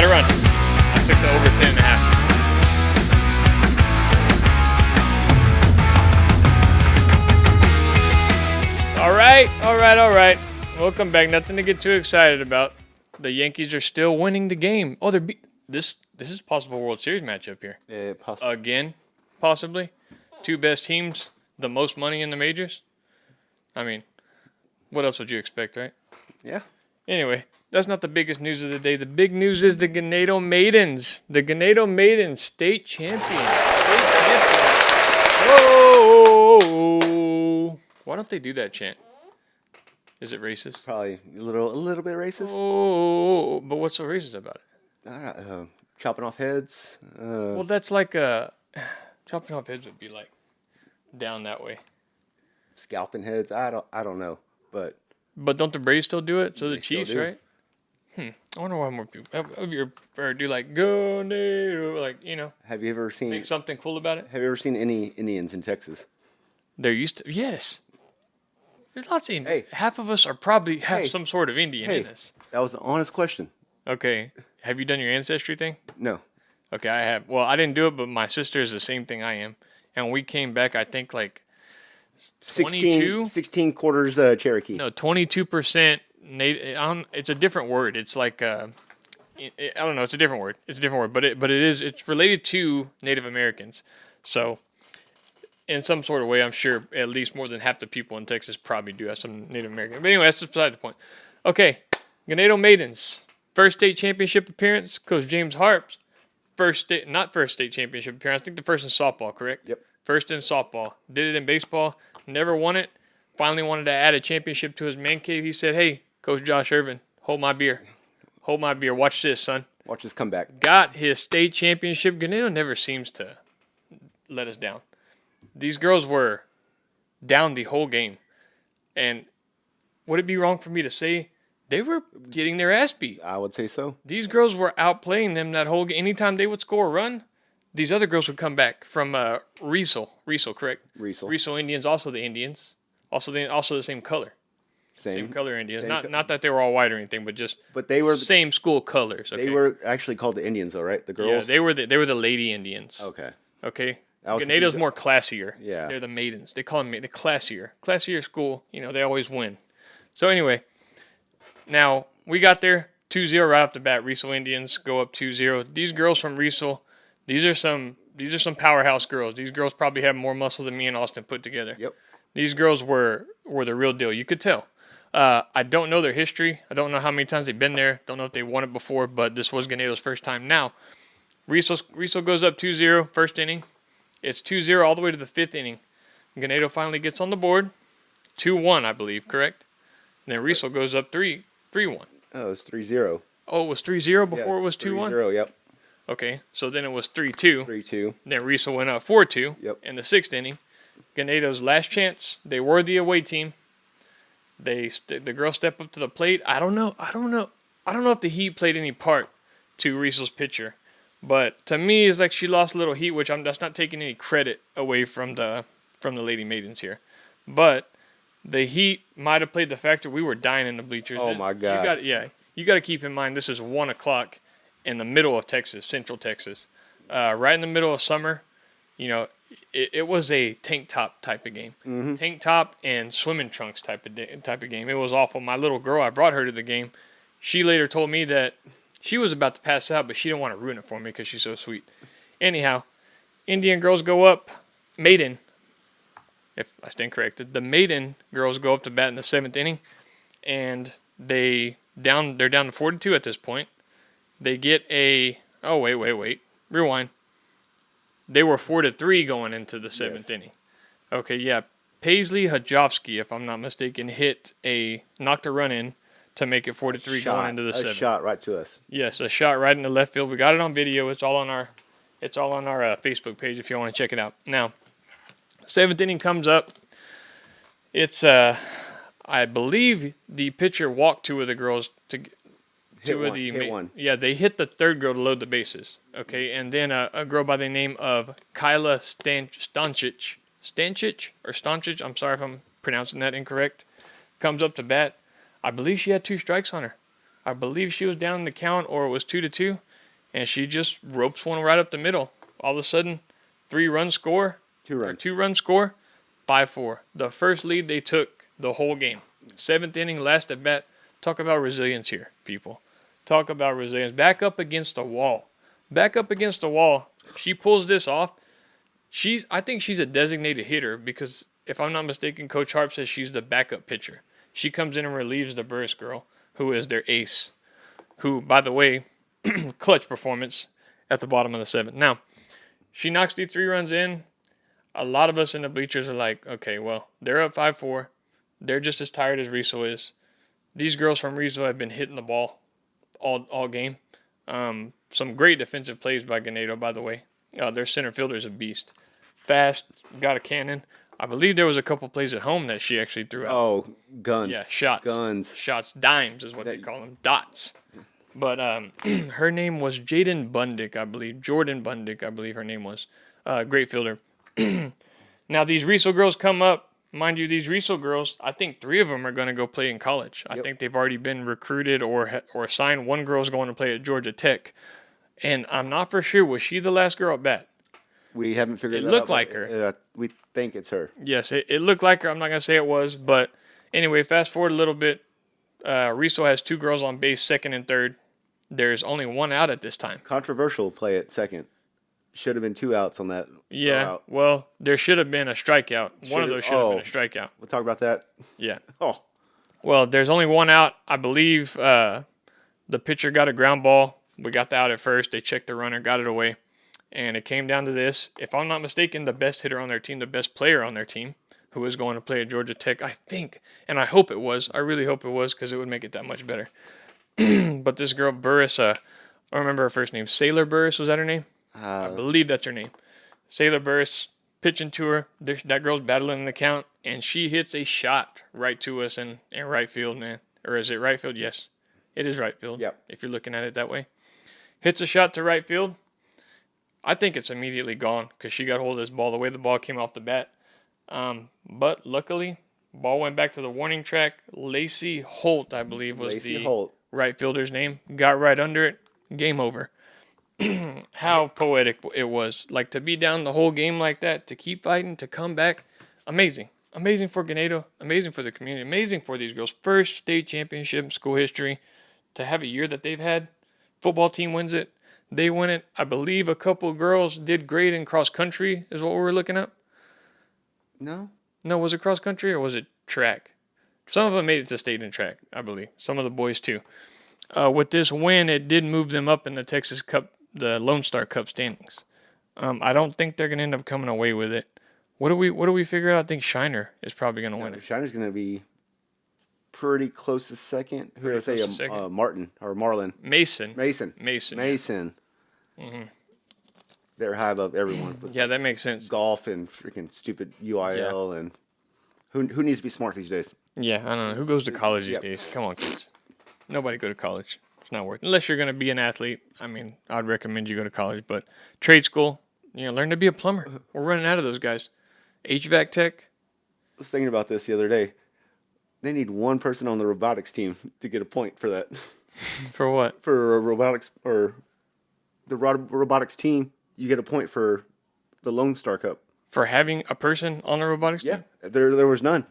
a run. I took the over 10.5. All right. Welcome back. Nothing to get too excited about. The Yankees are still winning the game. Oh, this is a possible World Series matchup here. Yeah, possibly. Again, possibly. Two best teams, the most money in the majors. I mean, what else would you expect, right? Yeah. Anyway, that's not the biggest news of the day. The big news is the Ganado Maidens. The Ganado Maidens State Champions. Whoa! Why don't they do that chant? Is it racist? Probably a little bit racist. Oh, but what's so racist about it? Chopping off heads. Well, that's like chopping off heads would be like down that way. Scalping heads. I don't know, but don't the Braves still do it? So the Chiefs, do. right? I wonder why more people do like go Nado, like Have you ever seen make something cool about it? Have you ever seen any Indians in Texas? There used to, yes. There's lots of Indians. Hey. Half of us are probably have some sort of Indian in us. That was an honest question. Okay. Have you done your ancestry thing? No. Okay, I have. Well, I didn't do it, but my sister is the same thing I am. And we came back, I think, like 16 quarters Cherokee. No, 22% Native. It's a different word. It's like, I don't know. It's a different word. But it's related to Native Americans. So, in some sort of way, I'm sure at least more than half the people in Texas probably do have some Native American. But anyway, that's beside the point. Okay, Ganado Maidens. First state championship appearance, Coach James Harps. Not first state championship appearance. I think the first in softball, correct? Yep. First in softball. Did it in baseball. Never won it. Finally wanted to add a championship to his man cave. He said, hey, Coach Josh Irvin, hold my beer. Hold my beer. Watch this, son. Watch this comeback. Got his state championship. Ganado never seems to let us down. These girls were down the whole game. And would it be wrong for me to say they were getting their ass beat? I would say so. These girls were outplaying them that whole game. Anytime they would score a run, these other girls would come back from Riesel. Riesel, correct? Riesel Indians, also the Indians. Also the same color. Same color Indians. Not that they were all white or anything, but they were same school colors. Okay? They were actually called the Indians, though, right? The girls? Yeah, they were the Lady Indians. Okay. Ganado's more classier. Yeah. They're the Maidens. They call them the classier. Classier school, they always win. So anyway, now we got there 2-0 right off the bat. Riesel Indians go up 2-0. These girls from Riesel, these are some powerhouse girls. These girls probably have more muscle than me and Austin put together. Yep. These girls were the real deal. You could tell. I don't know their history. I don't know how many times they've been there. Don't know if they won it before, but this was Ganado's first time. Now, Riesel goes up 2-0, first inning. It's 2-0 all the way to the fifth inning. Ganado finally gets on the board. 2-1, I believe, correct? And then Riesel goes up 3-1. Oh, it was 3-0. Oh, it was 3-0 before it was 2-1? 3-0, yep. Okay, so then it was 3-2. 3-2. Then Riesel went up 4-2 Yep. in the sixth inning. Ganado's last chance. They were the away team. The girls step up to the plate. I don't know if the heat played any part to Riesel's pitcher. But to me, it's like she lost a little heat, which that's not taking any credit away from the Lady Maidens here. But the heat might have played the factor. We were dying in the bleachers. Oh, my God. You got to keep in mind this is 1 o'clock in the middle of Texas, Central Texas. Right in the middle of summer, it was a tank top type of game. Mm-hmm. Tank top and swimming trunks type of game. It was awful. My little girl, I brought her to the game. She later told me that she was about to pass out, but she didn't want to ruin it for me because she's so sweet. Anyhow, Indian girls go up. Maiden, if I stand corrected, the Maiden girls go up to bat in the seventh inning, and they're down to 42 at this point. They get wait. Rewind. They were 4-3 going into the seventh inning. Okay, yeah. Paisley Hajovsky, if I'm not mistaken, knocked a run in to make it 4-3 going into the seventh. A shot right to us. Yes, a shot right in the left field. We got it on video. It's all on our Facebook page if you want to check it out. Now, seventh inning comes up. It's I believe the pitcher walked two of the girls to hit one. Yeah, they hit the third girl to load the bases. Okay, and then a girl by the name of Kyla Stancic, I'm sorry if I'm pronouncing that incorrect, comes up to bat. I believe she had 2 strikes on her. I believe she was down in the count, or it was 2-2. and she just ropes one right up the middle. All of a sudden, 3-run score, 2 runs. 2-run score, 5-4. The first lead they took the whole game. 7th inning, last at bat. Talk about resilience here, people. Talk about resilience. Back up against the wall. Back up against the wall. She pulls this off. I think she's a designated hitter because, if I'm not mistaken, Coach Harp says she's the backup pitcher. She comes in and relieves the Burris girl, who is their ace. Who, by the way, clutch performance at the bottom of the 7th. Now, she knocks the 3 runs in. A lot of us in the bleachers are like, okay, well, they're up 5-4. They're just as tired as Riesel is. These girls from Riesel have been hitting the ball all game. Some great defensive plays by Ganado, by the way. Their center fielder is a beast. Fast, got a cannon. I believe there was a couple plays at home that she actually threw out. Oh, guns. Yeah, shots. Guns. Shots. Dimes is what they call them. Dots. But her name was Jaden Bundick, I believe. Jordan Bundick, I believe her name was. Great fielder. Now, these Riesel girls come up. Mind you, these Riesel girls, I think 3 of them are going to go play in college. I think they've already been recruited or signed. One girl's going to play at Georgia Tech. And I'm not for sure. Was she the last girl at bat? We haven't figured that out. It looked like her. We think it's her. Yes, it looked like her. I'm not going to say it was. But anyway, fast forward a little bit. Riesel has 2 girls on base, 2nd and 3rd. There's only 1 out at this time. Controversial play at 2nd. Should have been 2 outs on that. Yeah, well, there should have been a strikeout. One of those should have been a strikeout. We'll talk about that. Yeah. Oh. Well, there's only 1 out. I believe the pitcher got a ground ball. We got the out at first. They checked the runner, got it away. And it came down to this. If I'm not mistaken, the best hitter on their team, the best player on their team, who is going to play at Georgia Tech, I think, and I hope it was. I really hope it was because it would make it that much better. But this girl, Burris, I don't remember her first name. Sailor Burris, was that her name? I believe that's her name. Sailor Burris, pitching to her. That girl's battling in the count, and she hits a shot right to us in right field, man. Or is it right field? Yes. It is right field, yep. If you're looking at it that way. Hits a shot to right field. I think it's immediately gone because she got hold of this ball the way the ball came off the bat. But luckily, ball went back to the warning track. Lacey Holt, I believe, was the right fielder's name. Got right under it. Game over. How poetic it was. Like, to be down the whole game like that, to keep fighting, to come back. Amazing. Amazing for Ganado. Amazing for the community. Amazing for these girls. First state championship in school history. To have a year that they've had. Football team wins it. They win it. I believe a couple girls did great in cross country is what we were looking up. No, was it cross country or was it track? Some of them made it to state and track, I believe. Some of the boys too. With this win, it did move them up in the Texas Cup, the Lone Star Cup standings. I don't think they're going to end up coming away with it. What do we figure out? I think Shiner is probably going to win it. Shiner's going to be pretty close to second. Who did I say? Martin or Marlin? Mason. Mm-hmm. They're high above everyone. Yeah, that makes sense. Golf and freaking stupid UIL and who needs to be smart these days? Yeah, I don't know. Who goes to college these days? Come on, kids. Nobody go to college. It's not worth it. Unless you're going to be an athlete. I mean, I'd recommend you go to college. But trade school, learn to be a plumber. We're running out of those guys. HVAC tech. I was thinking about this the other day. They need 1 person on the robotics team to get a point for that. For what? For robotics or the robotics team, you get a point for the Lone Star Cup. For having a person on the robotics team? Yeah, there was none.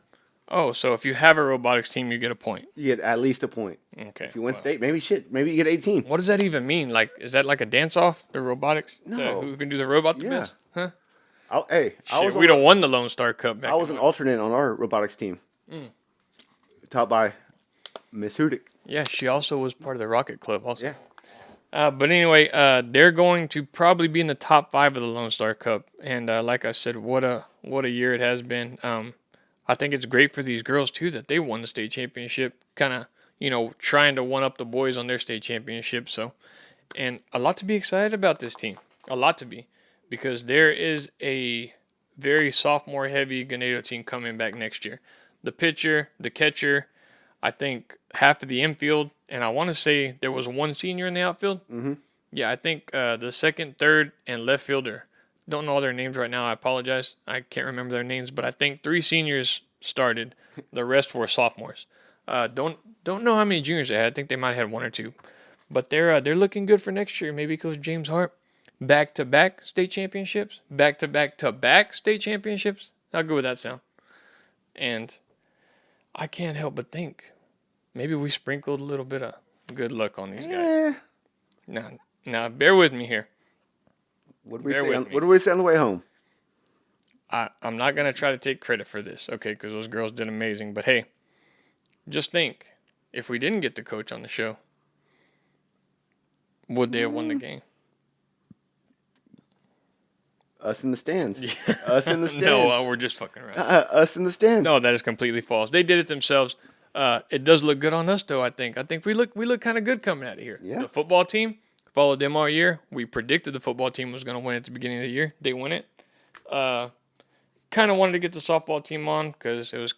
Oh, so if you have a robotics team, you get a point. You get at least a point. Okay. If you win state, maybe you get 18. What does that even mean? Like, is that like a dance-off, the robotics? No. Who can do the robot the best? Huh? We don't won the Lone Star Cup back. I was an alternate on our robotics team. Taught by Miss Hudick. Yeah, she also was part of the Rocket Club also. Yeah. But anyway, they're going to probably be in the top 5 of the Lone Star Cup. And like I said, what a year it has been. I think it's great for these girls, too, that they won the state championship. Kind of, trying to one-up the boys on their state championship. So, and a lot to be excited about this team. A lot to be. Because there is a very sophomore-heavy Ganado team coming back next year. The pitcher, the catcher, I think half of the infield, and I want to say there was 1 senior in the outfield. Mm-hmm. Yeah, I think the second, third, and left fielder. Don't know all their names right now. I apologize. I can't remember their names, but I think 3 seniors started. The rest were sophomores. Don't know how many juniors they had. I think they might have had 1 or 2. But they're looking good for next year. Maybe Coach James Hart, back-to-back state championships, back-to-back-to-back state championships. How good would that sound? And I can't help but think maybe we sprinkled a little bit of good luck on these guys. Now, bear with me here. What do we say on the way home? I'm not going to try to take credit for this, okay, because those girls did amazing. But, hey, just think, if we didn't get the coach on the show, would they have won the game? Us in the stands. Yeah. Us in the stands. No, we're just fucking around. Us in the stands. No, that is completely false. They did it themselves. It does look good on us, though, I think. I think we look kind of good coming out of here. Yeah. The football team, followed them all year. We predicted the football team was going to win at the beginning of the year. They win it. Kind of wanted to get the softball team on because it was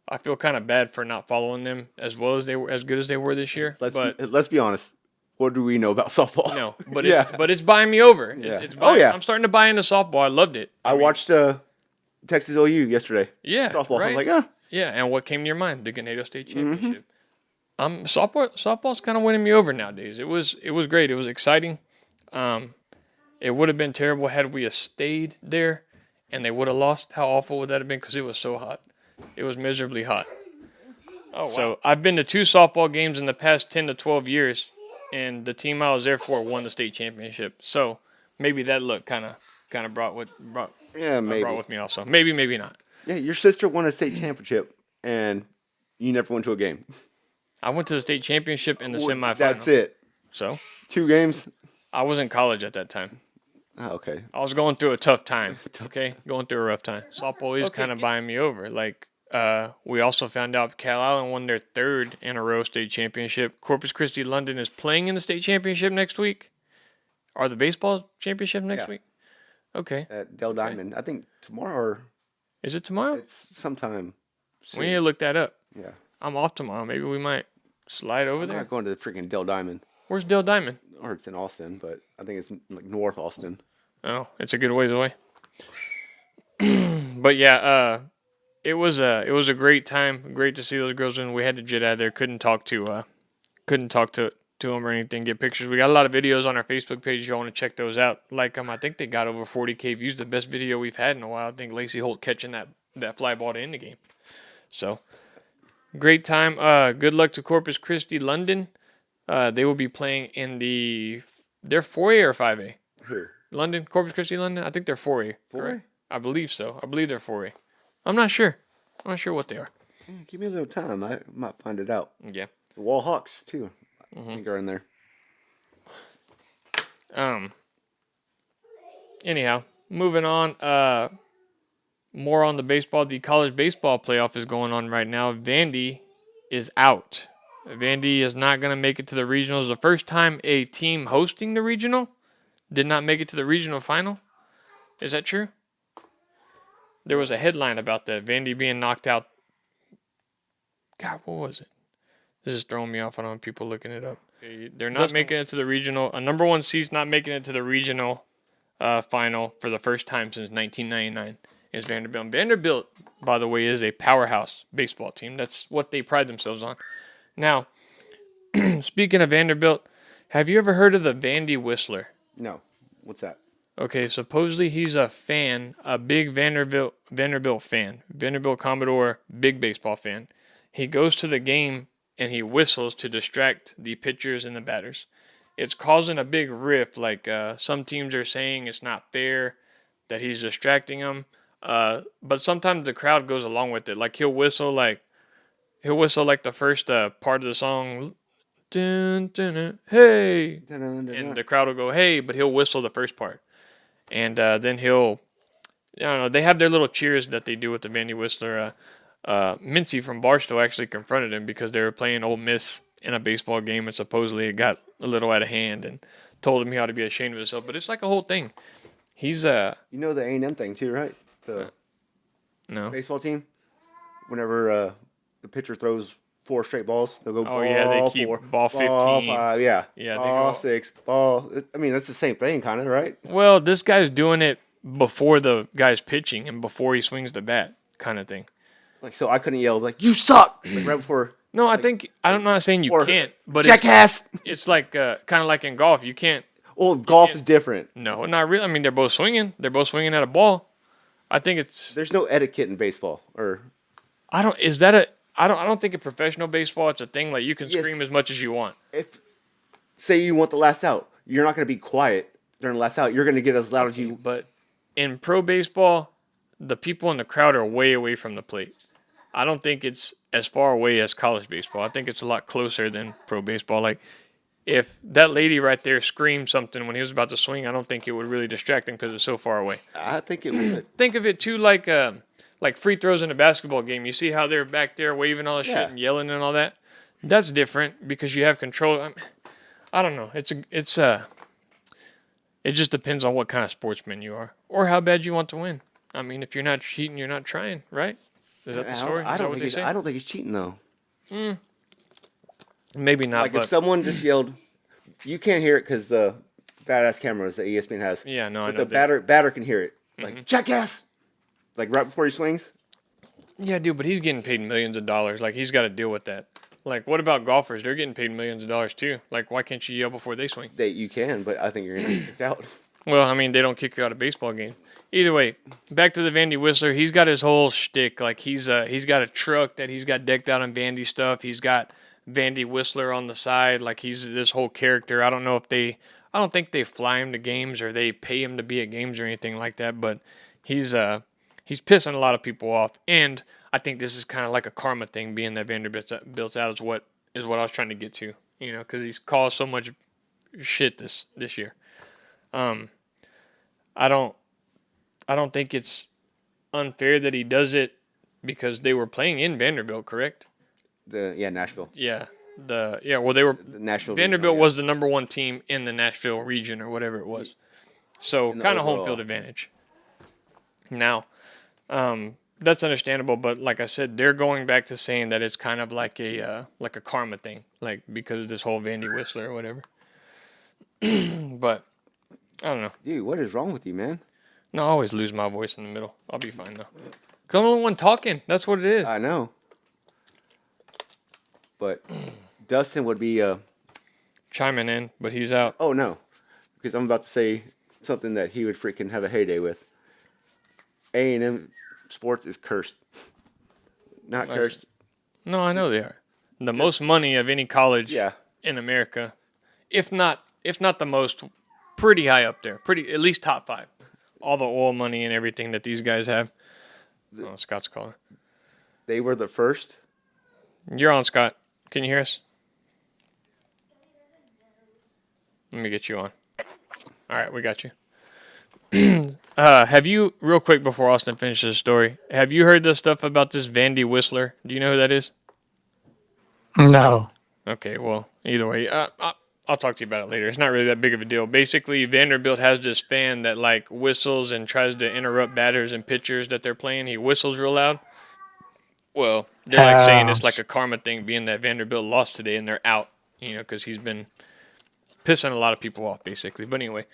I feel kind of bad for not following them as well as they were, as good as they were this year. Let's be honest. What do we know about softball? No, but it's buying me over. Yeah. It's buying, yeah. I'm starting to buy into softball. I loved it. I watched Texas OU yesterday. Yeah, softball. Right? I was like, Yeah, and what came to your mind? The Ganado State Championship. Softball's kind of winning me over nowadays. It was great. It was exciting. It would have been terrible had we have stayed there and they would have lost. How awful would that have been? Because it was so hot. It was miserably hot. Oh, wow. So I've been to 2 softball games in the past 10 to 12 years, and the team I was there for won the state championship. So maybe that look kind of brought with me also. Maybe not. Yeah, your sister won a state championship, and you never went to a game. I went to the state championship in the semifinal. That's it. So 2 games. I was in college at that time. Oh, okay. I was going through a tough time. Okay, going through a rough time. Softball is kind of buying me over. Like, we also found out Cal Island won their 3rd in a row state championship. Corpus Christi London is playing in the state championship next week. Or the baseball championship next week. Okay. At Dell Diamond. I think tomorrow. Or is it tomorrow? It's sometime soon. We need to look that up. Yeah. I'm off tomorrow. Maybe we might slide over there. I'm not going to the freaking Dell Diamond. Where's Dell Diamond? Or it's in Austin, but I think it's like North Austin. Oh, it's a good ways away. But yeah, it was a great time. Great to see those girls win. We had to jet out of there. Couldn't talk to them or anything. Get pictures. We got a lot of videos on our Facebook page. Y'all want to check those out? Like them. I think they got over 40K views. The best video we've had in a while. I think Lacey Holt catching that fly ball to end the game. So great time. Good luck to Corpus Christi London. They will be playing in they're 4A or 5A? Who? London, Corpus Christi, London. I think they're 4A. 4A? I believe so. I believe they're 4A. I'm not sure. I'm not sure what they are. Give me a little time. I might find it out. Yeah. The Wall Hawks too. I think are in there. Anyhow, moving on. More on the baseball. The college baseball playoff is going on right now. Vandy is out. Vandy is not going to make it to the regionals. The first time a team hosting the regional did not make it to the regional final. Is that true? There was a headline about that. Vandy being knocked out. God, what was it? This is throwing me off. I don't want people looking it up. They're not making it to the regional. A number 1 seed's not making it to the regional final for the first time since 1999 is Vanderbilt. Vanderbilt, by the way, is a powerhouse baseball team. That's what they pride themselves on. Now, speaking of Vanderbilt, have you ever heard of the Vandy Whistler? No. What's that? Okay, supposedly he's a fan, a big Vanderbilt fan. Vanderbilt Commodore, big baseball fan. He goes to the game and he whistles to distract the pitchers and the batters. It's causing a big rift. Like some teams are saying it's not fair that he's distracting them. But sometimes the crowd goes along with it. Like he'll whistle like the first part of the song, dun, dun, dun, hey, dun, dun, dun, and the crowd will go hey, but he'll whistle the first part, and then he'll, I don't know. They have their little cheers that they do with the Vandy Whistler. Mincy from Barstow actually confronted him because they were playing Ole Miss in a baseball game, and supposedly it got a little out of hand, and told him he ought to be ashamed of himself. But it's like a whole thing. He's you know the A&M thing too, right? The no baseball team. Whenever the pitcher throws 4 straight balls, they'll go. They keep 4, ball 15, ball 5, yeah, ball they go 6, ball. I mean, that's the same thing, kind of, right? Well, this guy's doing it before the guy's pitching and before he swings the bat, kind of thing. Like, so I couldn't yell like "you suck" like right before No, I'm not saying you or can't, but jackass. it's like kind of like in golf. You can't. Well, golf is different. No, not really. I mean, they're both swinging. They're both swinging at a ball. I think it's. There's no etiquette in baseball, or I don't. Is that a? I don't think in professional baseball it's a thing. Like you can Yes. scream as much as you want. if say you want the last out, you're not going to be quiet during the last out. You're going to get as loud as you. But in pro baseball, the people in the crowd are way away from the plate. I don't think it's as far away as college baseball. I think it's a lot closer than pro baseball. Like, if that lady right there screamed something when he was about to swing, I don't think it would really distract him because it's so far away. I think it would. Think of it too like free throws in a basketball game. You see how they're back there waving all this shit and yelling and all that? That's different because you have control. I don't know. It just depends on what kind of sportsman you are or how bad you want to win. I mean, if you're not cheating, you're not trying, right? Is that the story? I don't think he's cheating though. Maybe not. Like but if someone just yelled, you can't hear it because the badass cameras that ESPN has. Yeah, no, but I know. the batter can hear it. Like jackass. Like right before he swings. Yeah, dude, but he's getting paid millions of dollars. Like he's got to deal with that. Like, what about golfers? They're getting paid millions of dollars too. Like, why can't you yell before they swing? You can, but I think you're gonna get kicked out. Well, I mean, they don't kick you out of baseball game. Either way, back to the Vandy Whistler. He's got his whole shtick. Like he's got a truck that he's got decked out in Vandy stuff. He's got Vandy Whistler on the side. Like he's this whole character. I don't think they fly him to games or they pay him to be at games or anything like that. But he's pissing a lot of people off. And I think this is kind of like a karma thing, being that Vanderbilt's out is what I was trying to get to. You know, because he's caused so much shit this year. I don't think it's unfair that he does it because they were playing in Vanderbilt, correct? Nashville. Yeah. Well, they were the Nashville. Vanderbilt region, was the number one team in the Nashville region or whatever it was. So kind of home field advantage. Now, that's understandable, but like I said, they're going back to saying that it's kind of like a karma thing, like because of this whole Vandy Whistler or whatever. But I don't know. Dude, what is wrong with you, man? No, I always lose my voice in the middle. I'll be fine though. Cause I'm the only one talking. That's what it is. I know. But Dustin would be chiming in, but he's out. Oh no, because I'm about to say something that he would freaking have a heyday with. A&M sports is cursed. Not cursed. No, I know they are. The most money of any college in America, if not the most, pretty high up there. At least top 5. All the oil money and everything that these guys have. Scott's calling. They were the first. You're on, Scott. Can you hear us? Let me get you on. All right, we got you. Have you, real quick before Austin finishes the story, have you heard the stuff about this Vandy Whistler? Do you know who that is? No. Okay, well, either way, I'll talk to you about it later. It's not really that big of a deal. Basically, Vanderbilt has this fan that like whistles and tries to interrupt batters and pitchers that they're playing. He whistles real loud. Well, they're like saying it's like a karma thing, being that Vanderbilt lost today and they're out, because he's been pissing a lot of people off, basically. But anyway,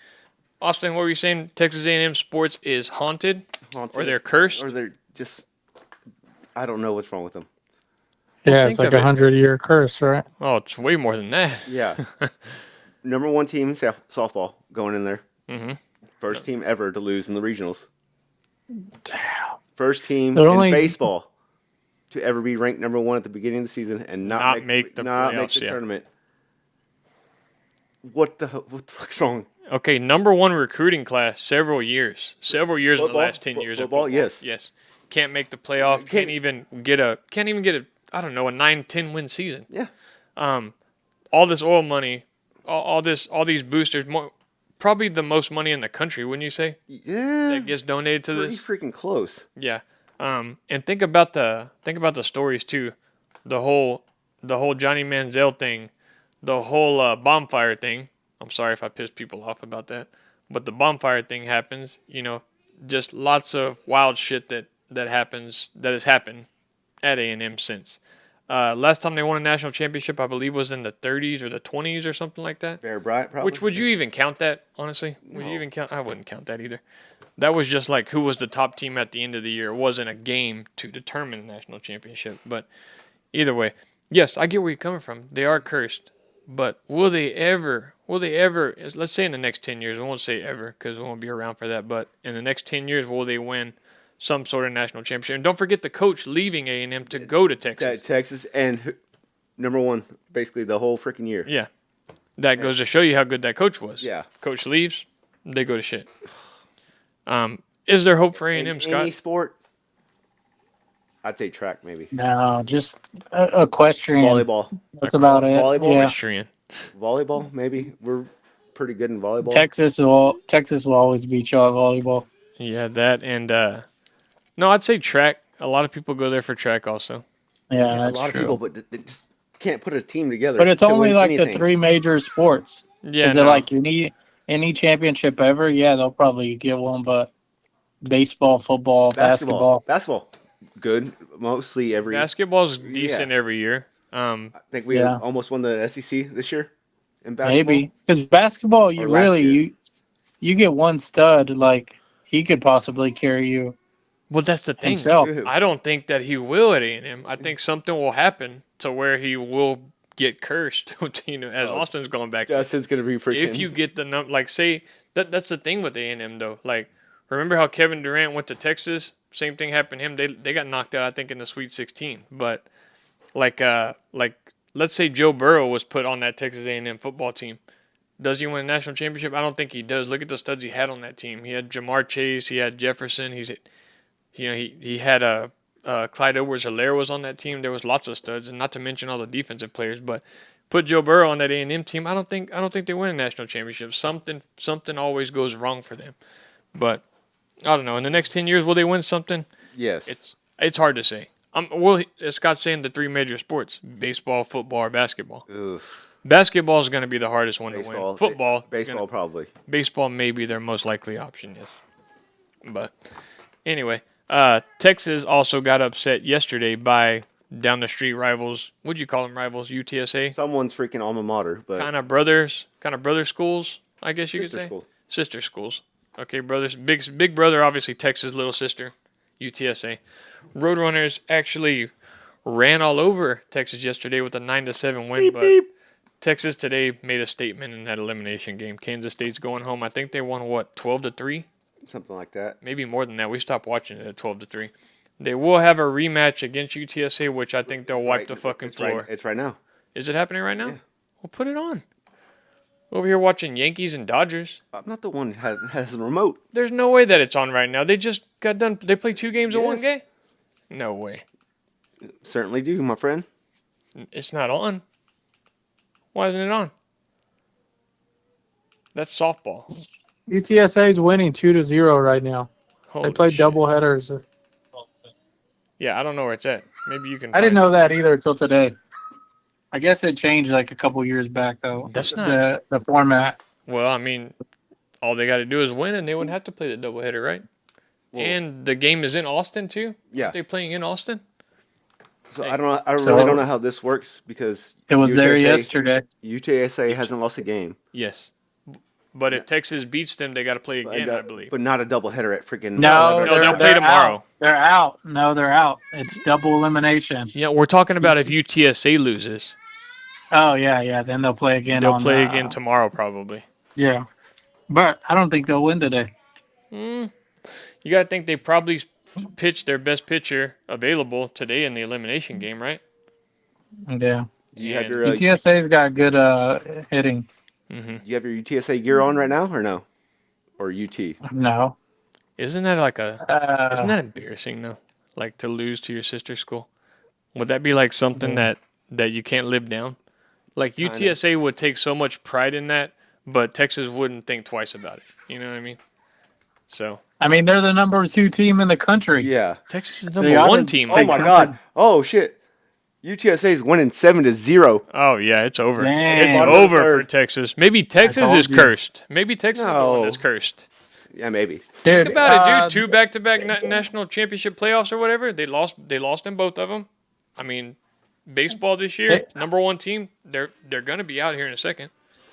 Austin, what were you saying? Texas A&M sports is haunted, or they're cursed, or they're just, I don't know what's wrong with them. Yeah, it's like 100-year curse, right? Oh, it's way more than that. Yeah. Number 1 team softball going in there. Mm-hmm. First team ever to lose in the regionals. Damn. First team in baseball to ever be ranked number 1 at the beginning of the season and not make the tournament. What the fuck's wrong? Okay, number 1 recruiting class several years football, in the last 10 years. Football, yes. Can't make the playoff. Can't even get a I don't know, a 9-10 win season. Yeah. All this oil money, all these boosters, probably the most money in the country, wouldn't you say? Yeah. That gets donated to this. Pretty freaking close. Yeah. And think about the stories too. The whole Johnny Manziel thing, the whole bonfire thing. I'm sorry if I pissed people off about that, but the bonfire thing happens. Just lots of wild shit that has happened at A&M since. Last time they won a national championship, I believe, was in the 30s or the 20s or something like that. Bear Bryant, probably. Which would you even count that, honestly? Would you even count? I wouldn't count that either. That was just like who was the top team at the end of the year. It wasn't a game to determine a national championship. But either way, Yes, I get where you're coming from. They are cursed, but will they ever? Let's say in the next 10 years, I won't say ever because we won't be around for that. But in the next 10 years, will they win some sort of national championship? And don't forget the coach leaving A&M to go to Texas. Texas and number one, basically the whole freaking year. Yeah, that goes to show you how good that coach was. Yeah. Coach leaves, they go to shit. Is there hope for A&M, Scott? Any sport, I'd say track maybe. No, just equestrian. Volleyball. That's about it. Volleyball? Yeah. Equestrian. Volleyball, maybe. We're pretty good in volleyball. Texas will always beat y'all at volleyball. Yeah, that and no, I'd say track. A lot of people go there for track also. Yeah, a that's lot true. of people, but they just can't put a team together. But it's to only win like anything. the three major sports. Yeah, Is it like any championship ever? Yeah, they'll probably get one, but baseball, football, basketball. Basketball, good. Mostly every. Basketball's decent every year. I think we almost won the SEC this year in basketball. Maybe because basketball, you get one stud, like he could possibly carry you. Well, that's the thing. Himself. I don't think that he will at A&M. I think something will happen to where he will get cursed. As Austin's going back. Justin's gonna be freaking. If you get the number, like say that's the thing with A&M though. Like remember how Kevin Durant went to Texas? Same thing happened to him. They got knocked out, I think, in the Sweet 16. But like let's say Joe Burrow was put on that Texas A&M football team. Does he win a national championship? I don't think he does. Look at the studs he had on that team. He had Jamar Chase. He had Jefferson. He had Clyde Edwards-Helaire was on that team. There was lots of studs, and not to mention all the defensive players. But put Joe Burrow on that A&M team, I don't think they win a national championship. Something always goes wrong for them. But I don't know. In the next 10 years, will they win something? Yes. It's hard to say. Well, as Scott's saying, the three major sports: baseball, football, or basketball. Oof. Basketball is going to be the hardest one to win. Football, probably. Baseball may be their most likely option. Yes. But anyway. Texas also got upset yesterday by down the street rivals. What'd you call them rivals? UTSA? Someone's freaking alma mater, but kind of brother schools, I guess you could say. School. Sister schools. Okay, brothers. Big brother, obviously Texas, little sister, UTSA. Roadrunners actually ran all over Texas yesterday with a 9-7 win, but Texas today made a statement in that elimination game. Kansas State's going home. I think they won 12-3. Something like that. Maybe more than that. We stopped watching it at 12-3. They will have a rematch against UTSA, which I think they'll wipe the fucking floor. It's right now. Is it happening right now? Yeah. Well, put it on. Over here watching Yankees and Dodgers. I'm not the one who has the remote. There's no way that it's on right now. They just got done. They played 2 games in one game? No way. Certainly do, my friend. It's not on. Why isn't it on? That's softball. UTSA is winning 2-0 right now. Holy they played shit. double headers. Yeah, I don't know where it's at. Maybe you can. I didn't know that either until today. I guess it changed like a couple years back though. That's not the format. Well, I mean, all they got to do is win, and they wouldn't have to play the doubleheader, right? Well, and the game is in Austin too. Yeah, are they playing in Austin? So I don't know. I really don't know how this works because it was there yesterday. UTSA hasn't lost a game. Yes. But if Texas beats them, they got to play again, I believe. But not a doubleheader at freaking... No, they'll play tomorrow. Out. They're out. No, they're out. It's double elimination. Yeah, we're talking about if UTSA loses. Oh, yeah. Then they'll play again. They'll play again tomorrow, probably. Yeah. But I don't think they'll win today. You got to think they probably pitched their best pitcher available today in the elimination game, right? Yeah. UTSA's got good hitting. Mm-hmm. Do you have your UTSA gear on right now, or no? Or UT? No. Isn't that isn't that embarrassing though? Like to lose to your sister school? Would that be like something that you can't live down? Like UTSA would take so much pride in that, but Texas wouldn't think twice about it. You know what I mean? So. I mean, they're the number 2 team in the country. Yeah. Texas is the number 1 team. Oh my God! Oh shit! UTSA is winning 7-0. Oh yeah, it's over. Dang. It's over for Texas. Maybe Texas is cursed. Maybe Texas is the one that's cursed. Yeah, maybe. Dude, think about it, dude. 2 back-to-back national championship playoffs or whatever. They lost in both of them. I mean, baseball this year, number 1 team. They're gonna be out here in a second.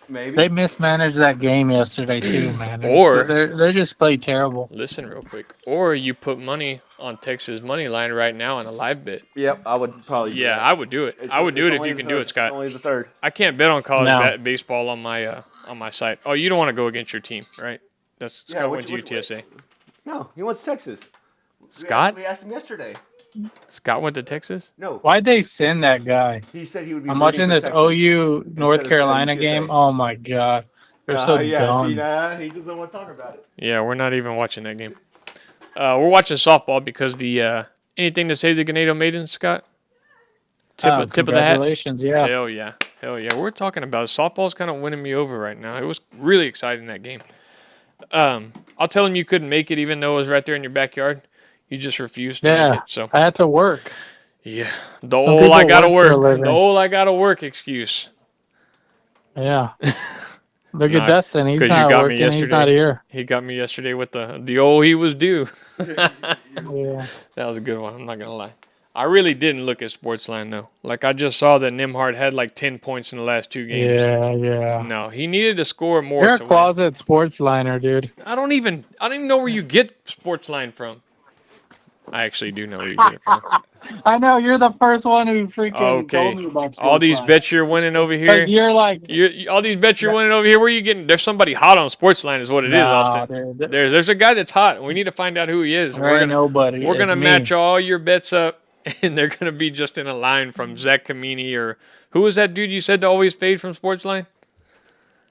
Maybe. They mismanaged that game yesterday too, man. Or They just played terrible. listen real quick. Or you put money on Texas money line right now on a live bet. Yep, I would probably do Yeah, that. I would do it. I would do it if only you the can do third. it, Scott. It's only the third. I can't bet on college No. baseball on my site. Oh, you don't want to go against your team, right? That's Yeah, Scott which went to UTSA. No, he wants Texas. Scott? We asked him yesterday. Scott went to Texas? No. Why'd they send that guy? He said he would be I'm rooting watching for this Texas OU North instead of Carolina UTSA. game. Oh my god, they're so Yeah, dumb. see, he doesn't want to talk about it. Yeah, we're not even watching that game. We're watching softball because anything to say to the Ganado Maidens, Scott? Tip of the hat? Congratulations, yeah. Hell yeah. Hell yeah. We're talking about it. Softball's kind of winning me over right now. It was really exciting, that game. I'll tell him you couldn't make it even though it was right there in your backyard. You just refused to make Yeah, it. So I had to work. yeah. The Some old people I gotta work for a work. living. The old I gotta work excuse. Yeah. Look Nah, at Dustin. He's 'cause you not got me working. He's yesterday. not here. He got me yesterday with the old he was due. Yeah. That was a good one. I'm not gonna lie. I really didn't look at Sportsline though. Like I just saw that Nimhard had like 10 points in the last 2 games. Yeah. No, he needed to score more. You're a to win. closet sports liner, dude. I don't even know where you get Sportsline from. I actually do know where you get it from. I know you're the first one who freaking Okay. told me about All these Sportsline. bets you're winning over here. Because you're like, All these bets you're winning over here. Where are you getting? There's somebody hot on Sportsline, is what it is, Austin. dude, There's a guy that's hot. We need to find out who he is. there ain't nobody. We're It's gonna me. match all your bets up, and they're gonna be just in a line from Zach Kamini or who was that dude you said to always fade from Sportsline?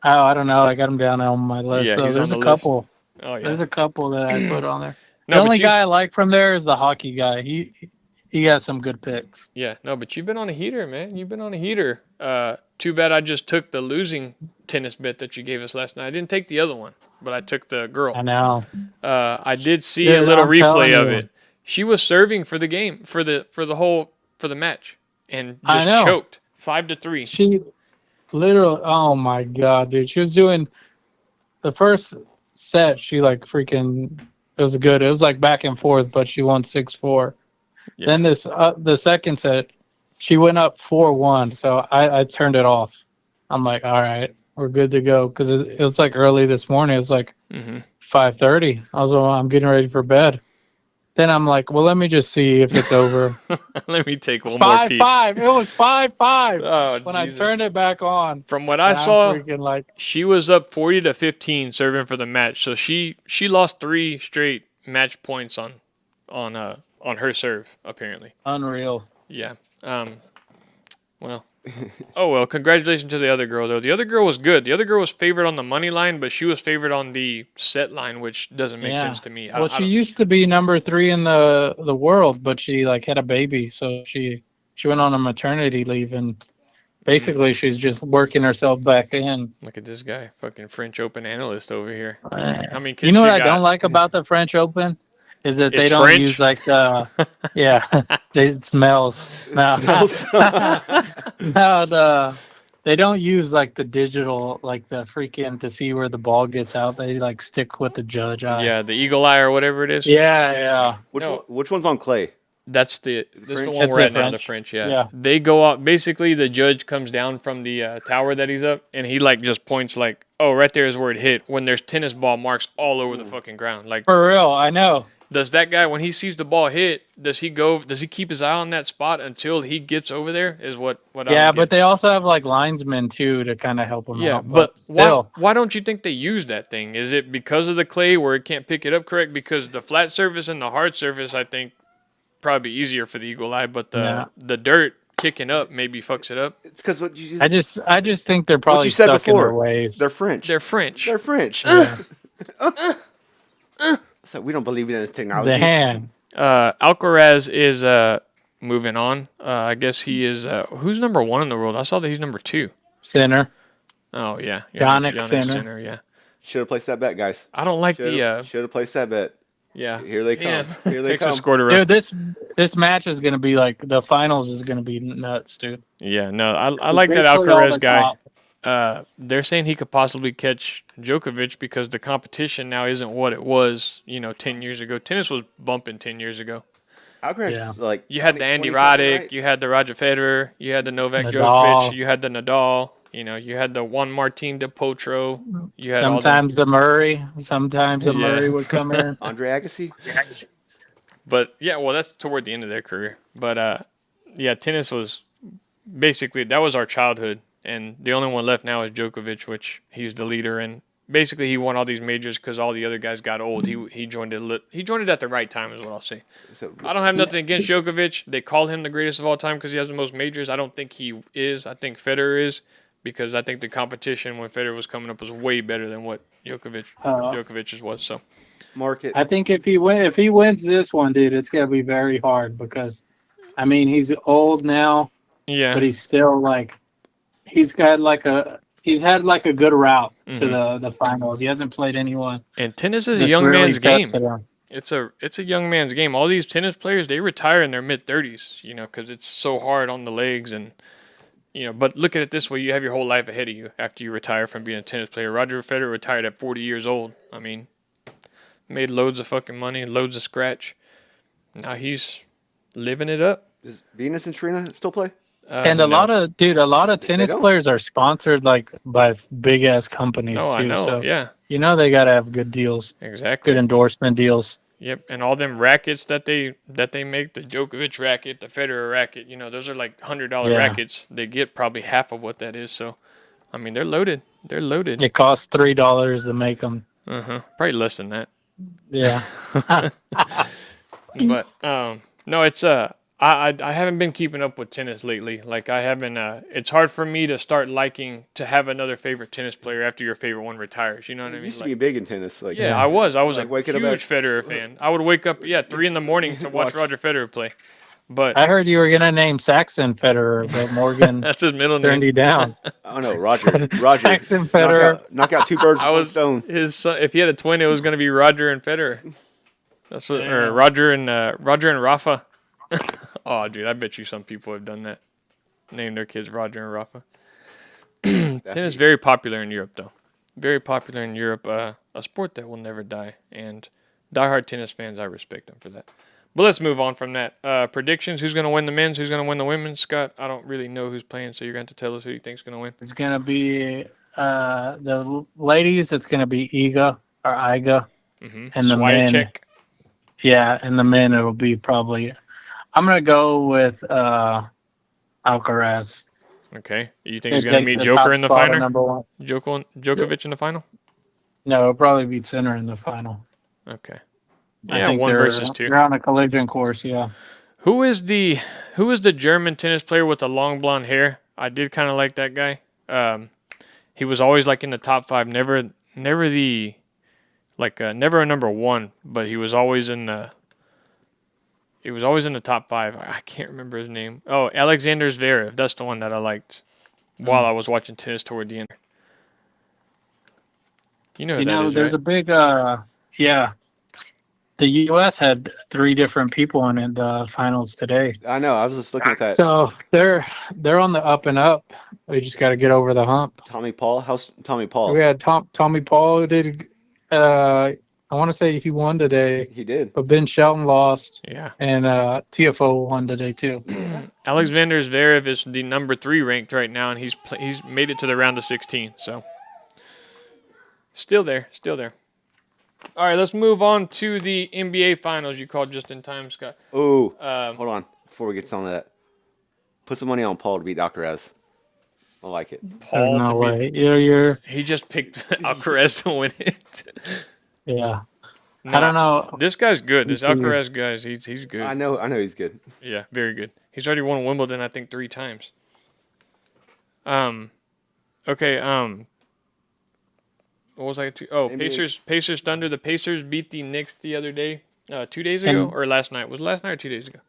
Oh, I don't know. I got him down on my list. Yeah, so he's there's on a the list. couple. Oh yeah. There's a couple that I put on there. No, The but only you- guy I like from there is the hockey guy. He has some good picks. Yeah, no, but you've been on a heater, man. You've been on a heater. Too bad I just took the losing tennis bet that you gave us last night. I didn't take the other one, but I took the girl. I know. I did see Dude, a little I'm telling replay of you. it. She was serving for the game for the match and I just know. choked 5-3. She literally, oh my god, dude. She was doing the first set. She like freaking, it was good. It was like back and forth, but she won 6-4. Yeah. Then the second set, she went up 4-1. So I turned it off. I'm like, all right, we're good to go. Because it was like early this morning. It was like 5:30. I was like, well, I'm getting ready for bed. Then I'm like, well, let me just see if it's over. Let me take one more peek. 5-5. It was 5-5 Oh, when Jesus. I turned it back on. From what I And I'm saw, freaking like, she was up 40-15 serving for the match. So she lost 3 straight match points on her serve apparently. unreal. Yeah. Well. Oh well, congratulations to the other girl though. The other girl was good. The other girl was favored on the money line, but she was favored on the set line, which doesn't make sense to me. Well, she used to be number 3 in the world, but she like had a baby, so she went on a maternity leave, and basically she's just working herself back in. Look at this guy, fucking French Open analyst over here. How many kids You know what she I got? don't like about the French Open is that they It's don't French? use like the it smells. No, they don't use like the digital, like the freaking to see where the ball gets out. They like stick with the judge eye. Yeah, the eagle eye or whatever it is. Yeah. Which one's on clay? That's the French? one That's we're the at now, the French. French. Yeah. Yeah. They go out. Basically, the judge comes down from the tower that he's up, and he like just points like, "Oh, right there is where it hit." When there's tennis ball marks all over the fucking ground. Like, For real, I know. does that guy when he sees the ball hit? Does he keep his eye on that spot until he gets over there? Is what I Yeah, don't but get. they also have like linesmen too to kind of help them Yeah, out. but still, why don't you think they use that thing? Is it because of the clay where it can't pick it up correct? Because the flat surface and the hard surface, I think, probably easier for the eagle eye, but the dirt kicking up maybe fucks it up. It's because what you I just think they're what probably you said stuck before. in their ways. They're French. They're French. They're French. So we don't believe in this technology. The hand. Alcaraz is moving on. I guess he is. Who's number 1 in the world? I saw that he's number 2. Center. Oh yeah, Yannick Sinner. Sinner. Yeah, Should have placed that bet, guys. I don't like Should have placed that bet. Yeah, Here they come. Man. Here they Texas come. scored a run. Dude, this match is gonna be like the finals is gonna be nuts, dude. Yeah, no, I like that Basically all Alcaraz the guy. top. They're saying he could possibly catch Djokovic because the competition now isn't what it was, 10 years ago. Tennis was bumping 10 years ago. Alcaraz, Yeah. like You had the Andy 27, Roddick, right? you had the Roger Federer, you had the Novak Nadal. Djokovic, you had the Nadal. You had the Juan Martín de Potro. You had sometimes the Murray. Sometimes the Yeah. Murray would come in. Andre Agassi. But yeah, well, that's toward the end of their career. But yeah, tennis was basically that was our childhood, and the only one left now is Djokovic, which he's the leader, and basically he won all these majors because all the other guys got old. He joined it. He joined it at the right time, is what I'll say. So, I don't have nothing against Djokovic. They call him the greatest of all time because he has the most majors. I don't think he is. I think Federer is because I think the competition when Federer was coming up was way better than what Djokovic's was. So. market. I think if he wins this one, dude, it's gonna be very hard because, I mean, he's old now, Yeah. but he's still like, he's had like a good route to the finals. He hasn't played anyone. And tennis is a that's young really man's game. tested him. It's a young man's game. All these tennis players, they retire in their mid-30s, because it's so hard on the legs and but look at it this way, you have your whole life ahead of you after you retire from being a tennis player. Roger Federer retired at 40 years old. I mean, made loads of fucking money, loads of scratch. Now he's living it up. Does Venus and Serena still play? And a lot of tennis don't? players are sponsored like by big ass companies No, too. I know, So yeah. they gotta have good deals, Exactly. good endorsement deals. Yep, and all them rackets that they make, the Djokovic racket, the Federer racket, those are like $100 Yeah. rackets. They get probably half of what that is. So, I mean, they're loaded. They're loaded. It costs $3 to make them. Probably less than that. Yeah. But no, it's I haven't been keeping up with tennis lately. Like I haven't. It's hard for me to start liking to have another favorite tennis player after your favorite one retires. You know what I You mean? used to Like, be big in tennis. Like, yeah, I was Like a waking up huge at- Federer fan. I would wake up 3 a.m. to watch Roger Federer play. But I heard you were gonna name Saxon Federer, but Morgan that's his middle turned name. you down. I don't know, Roger. Saxon Federer. Knock out two birds I with one was stone. his son, if he had a twin, it was going to be Roger and Federer. That's what, or Roger and Rafa. Oh, dude, I bet you some people have done that. Named their kids Roger and Rafa. Tennis is very popular in Europe, though. Very popular in Europe. A sport that will never die. And diehard tennis fans, I respect them for that. But let's move on from that. Predictions: who's going to win the men's? Who's going to win the women's? Scott, I don't really know who's playing, so you're going to have to tell us who you think's going to win. It's gonna be the ladies. It's gonna be Iga or Iga, and the men. Swiatek. Yeah, and the men it'll be probably. I'm gonna go with Alcaraz. Okay. You think he's He'll going to take meet the Joker top in the spot at final? number one. Djokovic in the final? No, it'll probably be Sinner in the final. Okay. I Yeah, think 1 they're- versus 2. They're on a collision course. Yeah. Who is the German tennis player with the long blonde hair? I did kind of like that guy. He was always like in the top 5, never never a number 1, but he was always in the top 5. I can't remember his name. Oh, Alexander Zverev. That's the one that I liked while I was watching tennis toward the end. You know who that is, there's right? a big yeah. The U.S. had 3 different people in the finals today. I know. I was just looking at that. So they're on the up and up. We just got to get over the hump. Tommy Paul. How's Tommy Paul? We had Tommy Paul who did. I want to say he won today, He did. but Ben Shelton lost, Yeah. and TFO won today too. Alexander Zverev is the number 3 ranked right now, and he's made it to the round of 16. So still there. All right, let's move on to the NBA Finals. You called just in time, Scott. Oh, hold on. Before we get on that, put some money on Paul to beat Alcaraz. I like it. Paul There's no to way. beat. You're He just picked Alcaraz to win it. yeah. No, I don't know. This guy's good. This Let's see. Alcaraz guy, he's good. I know he's good. Yeah, very good. He's already won Wimbledon, I think, 3 times. Okay. What was I? NBA. Pacers Thunder. The Pacers beat the Knicks the other day, 2 days ago, or last night. Was it last night or 2 days ago?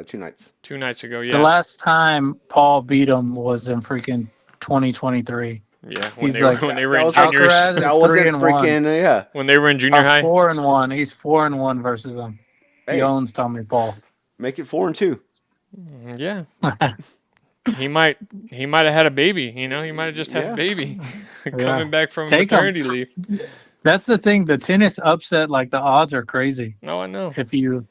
2 nights. 2 nights ago. Yeah. The last time Paul beat him was in freaking 2023. Yeah. He's like- when they were That in was juniors. Alcaraz. That It's wasn't 3-1. freaking yeah. When they were in junior high. 4-1. He's 4-1 versus him. He Hey, owns Tommy Paul. make it 4-2. Yeah. He might have had a baby. He might have just had a baby coming back from Take 'em. maternity leave. That's the thing. The tennis upset, like the odds are crazy. No, I know. If you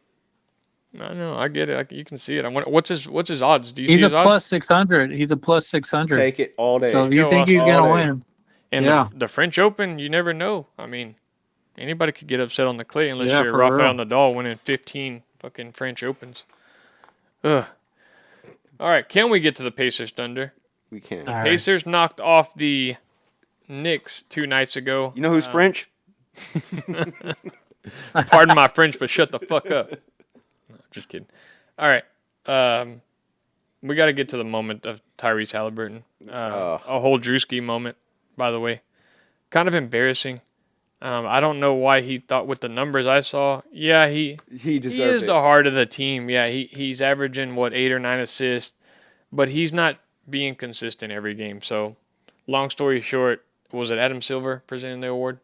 I know. I get it. You can see it. What's his odds? Do you He's see a his odds? plus 600. He's a plus 600. Take it all day. So if you Yo, think he's all gonna day. win, And yeah, the French Open, you never know. I mean, anybody could get upset on the clay unless yeah, you're for Rafael real. Nadal winning 15 fucking French Opens. Ugh. All right, can we get to the Pacers Thunder? We can't. All right. Pacers knocked off the Knicks 2 nights ago. You know who's French? Pardon my French, but shut the fuck up. No, just kidding. All right. We got to get to the moment of Tyrese Halliburton. A whole Drewski moment, by the way. Kind of embarrassing. I don't know why he thought with the numbers I saw. Yeah, he deserved is it. the heart of the team. Yeah, he's averaging, 8 or 9 assists, but he's not being consistent every game. So, long story short, was it Adam Silver presenting the award?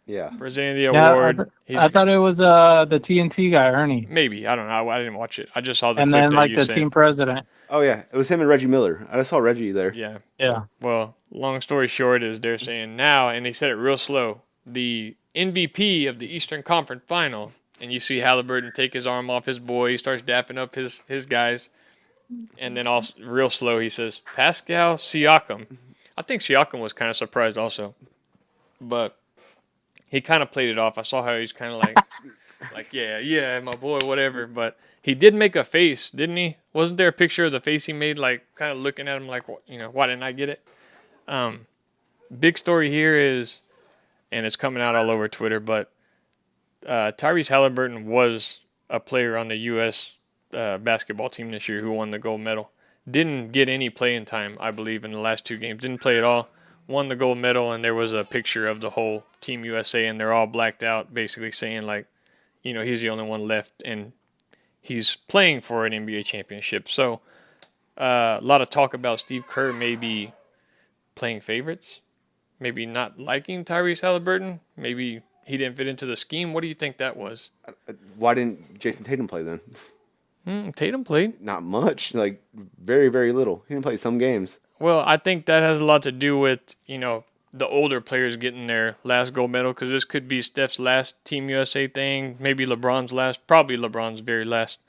Yeah. Presenting the Yeah, award. I thought it was the TNT guy, Ernie, Maybe. I don't know. I didn't watch it. I just saw the and clip then that like you the sent. team president. Oh yeah, it was him and Reggie Miller. I just saw Reggie there. Yeah. Yeah. Well, long story short is they're saying now, and they said it real slow, the MVP of the Eastern Conference Final, and you see Halliburton take his arm off his boy. He starts dapping up his guys. And then also real slow, he says, Pascal Siakam. I think Siakam was kind of surprised also. But he kind of played it off. I saw how he's kind of like, yeah, my boy, whatever. But he did make a face, didn't he? Wasn't there a picture of the face he made, like kind of looking at him like, why didn't I get it? Big story here is, and it's coming out all over Twitter, but Tyrese Halliburton was a player on the U.S. Basketball team this year who won the gold medal. Didn't get any playing time, I believe, in the last 2 games. Didn't play at all. Won the gold medal, and there was a picture of the whole Team USA, and they're all blacked out, basically saying, like, he's the only one left, and he's playing for an NBA championship. So a lot of talk about Steve Kerr maybe playing favorites, maybe not liking Tyrese Halliburton, maybe he didn't fit into the scheme. What do you think that was? Why didn't Jason Tatum play then? Tatum played. Not much. Like very, very little. He didn't play some games. Well, I think that has a lot to do with, the older players getting their last gold medal, because this could be Steph's last Team USA thing, maybe LeBron's last, probably LeBron's very last,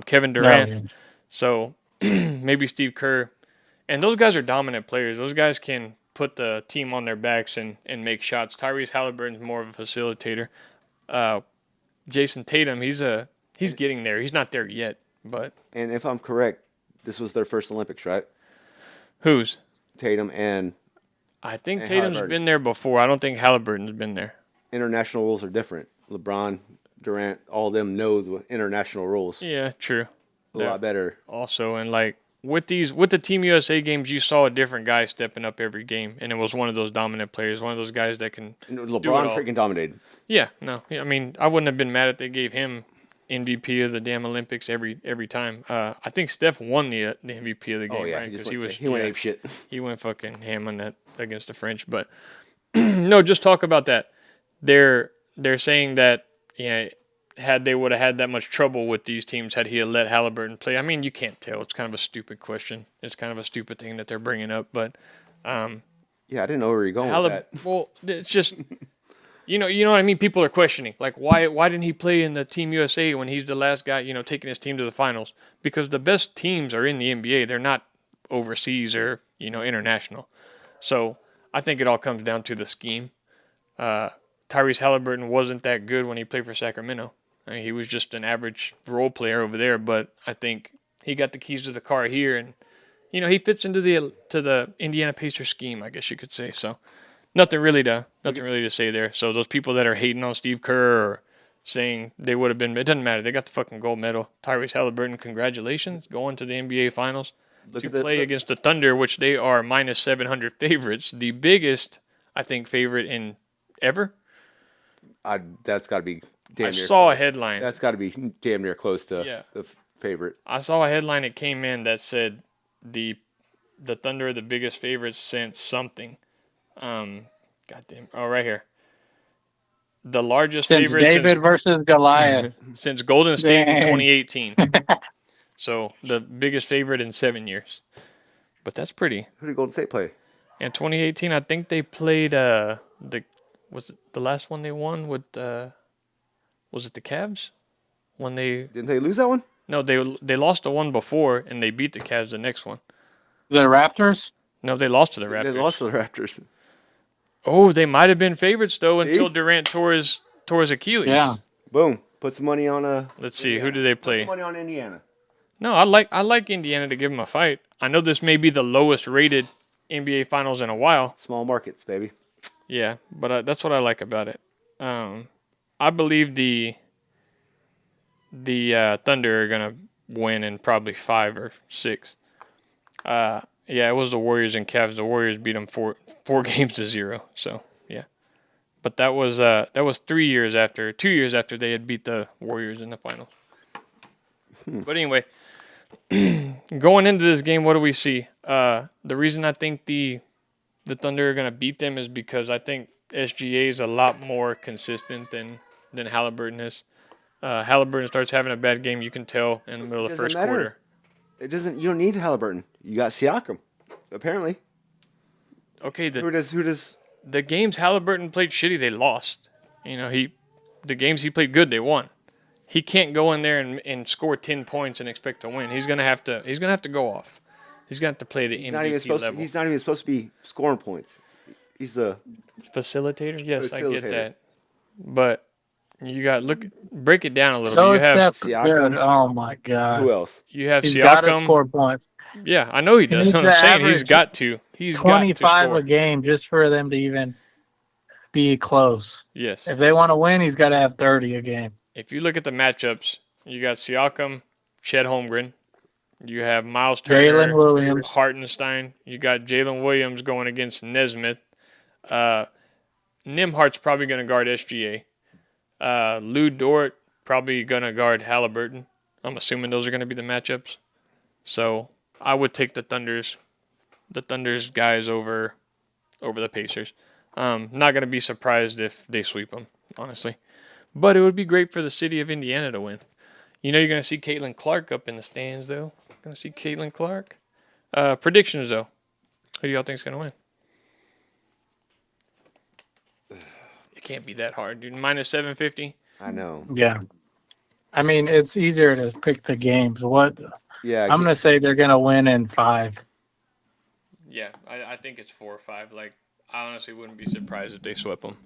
Kevin Durant. Yeah. So maybe Steve Kerr. And those guys are dominant players. Those guys can put the team on their backs and make shots. Tyrese Halliburton's more of a facilitator. Jason Tatum, he's getting there. He's not there yet, but And if I'm correct, this was their first Olympics, right? who's? Tatum and I think And Tatum's Halliburton. been there before. I don't think Halliburton's been there. international rules are different. LeBron, Durant, all of them know the international rules Yeah, true. a lot better. Also, and like with the Team USA games, you saw a different guy stepping up every game, and it was one of those dominant players, one of those guys that can. And do it LeBron all. freaking dominated. Yeah, no, I mean, I wouldn't have been mad if they gave him MVP of the damn Olympics every time. I think Steph won the MVP of the game, Oh yeah, right? he, 'Cause went ape shit. he went fucking ham on that against the French. But no, just talk about that. They're saying that had they would have had that much trouble with these teams had he had let Halliburton play. I mean, you can't tell. It's kind of a stupid question. It's kind of a stupid thing that they're bringing up. But Yeah, I didn't know where you're going with that. well, it's just. You know what I mean? People are questioning, like, why didn't he play in the Team USA when he's the last guy, taking his team to the finals? Because the best teams are in the NBA. They're not overseas or, international. So I think it all comes down to the scheme. Tyrese Halliburton wasn't that good when he played for Sacramento. I mean, he was just an average role player over there, but I think he got the keys to the car here, and, he fits into the Indiana Pacers scheme, I guess you could say. So. Nothing really to say there. So those people that are hating on Steve Kerr or saying they would have been, it doesn't matter. They got the fucking gold medal. Tyrese Halliburton, congratulations, going to the NBA Finals to play against the Thunder, which they are minus 700 favorites, the biggest, I think, favorite in ever. That's got to be damn I near saw close. a headline. That's got to be damn near close to the favorite. I saw a headline that came in that said the Thunder are the biggest favorites since something. Goddamn. Oh, right here. The largest Since favorite David versus Goliath. since Golden State in Dang. 2018. So the biggest favorite in 7 years. But that's pretty. Who did Golden State play? In 2018, I think they played was it the last one they won with was it the Cavs? when they Didn't they lose that one? no they lost the one before and they beat the Cavs the next one. The Raptors? No, they lost to the Raptors. They lost to the Raptors. Oh, they might have been favorites though See? until Durant tore his Achilles. Yeah. Boom. Put some money on Let's see, Indiana. who do they Put play? some money on Indiana. No, I like Indiana to give them a fight. I know this may be the lowest rated NBA Finals in a while. Small markets, baby. Yeah, but that's what I like about it. I believe the Thunder are gonna win in probably 5 or 6. Yeah, it was the Warriors and Cavs. The Warriors beat them 4 games to 0. So yeah, but that was 2 years after they had beat the Warriors in the finals. But anyway, going into this game, what do we see? The reason I think the Thunder are gonna beat them is because I think SGA is a lot more consistent than Halliburton is. Halliburton starts having a bad game, you can tell in the middle of the first quarter. It doesn't. You don't need Halliburton. You got Siakam, apparently. Okay, Who does? the games Halliburton played shitty, they lost. You know, the games he played good, they won. He can't go in there and score 10 points and expect to win. He's gonna have to go off. He's gonna have to play the MVP level. He's not even supposed to be scoring points. He's the Facilitator? Yes, I get Facilitator. that. But you got break it down a little So bit. is You have Steph Siakam. good. Oh my god. who else? He's got to Siakam. score points. Yeah, I know he does. needs That's what I'm to saying. He's average got to. He's 25 got to a score. game just for them to even be close. Yes. If they want to win, he's got to have 30 a game. If you look at the matchups, you got Siakam, Chet Holmgren. You have Miles Turner, Jalen Williams. Hartenstein. You got Jalen Williams going against Nesmith. Nimhart's probably going to guard SGA. Lou Dort probably going to guard Halliburton. I'm assuming those are going to be the matchups. So I would take the Thunder's guys over the Pacers. Not going to be surprised if they sweep them, honestly. But it would be great for the city of Indiana to win. You know you're going to see Caitlin Clark up in the stands, though. Going to see Caitlin Clark. Predictions, though. Who do y'all think is going to win? It can't be that hard, dude. Minus 750. I know. Yeah. I mean, it's easier to pick the games. Yeah. I'm going to say they're going to win in 5. Yeah, I think it's 4 or 5. Like, I honestly wouldn't be surprised if they swept them.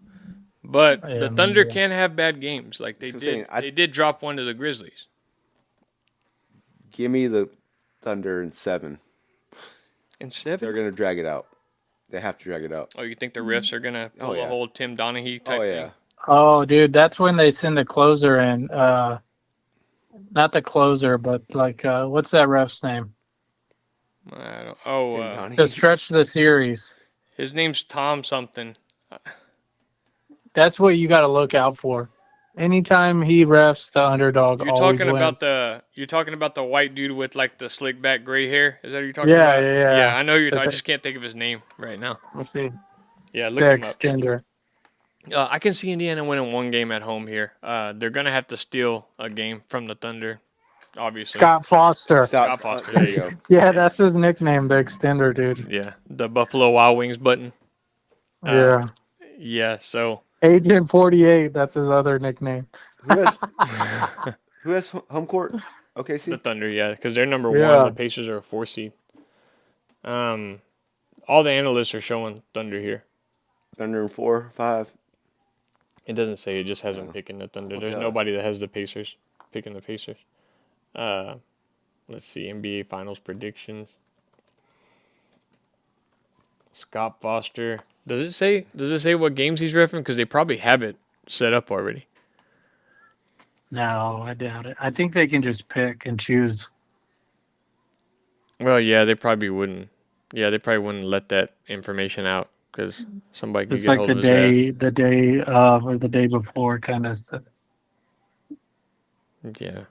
But Yeah, the Thunder maybe. can have bad games. Like they That's what I'm did. saying. They did drop one to the Grizzlies. Give me the Thunder in 7. In They're 7? gonna drag it out. They have to drag it out. Oh, you think the refs are going to pull yeah. a whole Tim Donaghy type Oh yeah. thing? Oh, dude, that's when they send the closer in. Not the closer, but like, what's that ref's name? I don't. Tim To Donaghy. stretch the series. His name's Tom something. That's what you got to look out for. Anytime he refs, the underdog You're always talking wins. about the white dude with like the slick back gray hair. Is that what you're talking Yeah, about? yeah. Yeah, I know you're. The I thing- just can't think of his name right now. Let's see. Yeah, look The him up. extender. I can see Indiana winning one game at home here. They're gonna have to steal a game from the Thunder, obviously. Scott Foster. Scott Foster, there you go. Yeah, that's his nickname, the extender, dude. Yeah, the Buffalo Wild Wings button. Yeah. Yeah, so Agent 48, that's his other nickname. Who has home court? Okay, see. the Thunder, yeah, because they're number Yeah. 1. The Pacers are a 4 seed. All the analysts are showing Thunder here. Thunder in 4, 5. It doesn't say. It just has them picking the Thunder. There's Okay. nobody that has the Pacers picking the Pacers. Let's see. NBA Finals predictions. Scott Foster. Does it say what games he's referencing? Because they probably have it set up already. No, I doubt it. I think they can just pick and choose. Well, yeah, they probably wouldn't. Yeah, they probably wouldn't let that information out because somebody could It's get like hold the of his ass. day of or the day before kind of stuff. Yeah.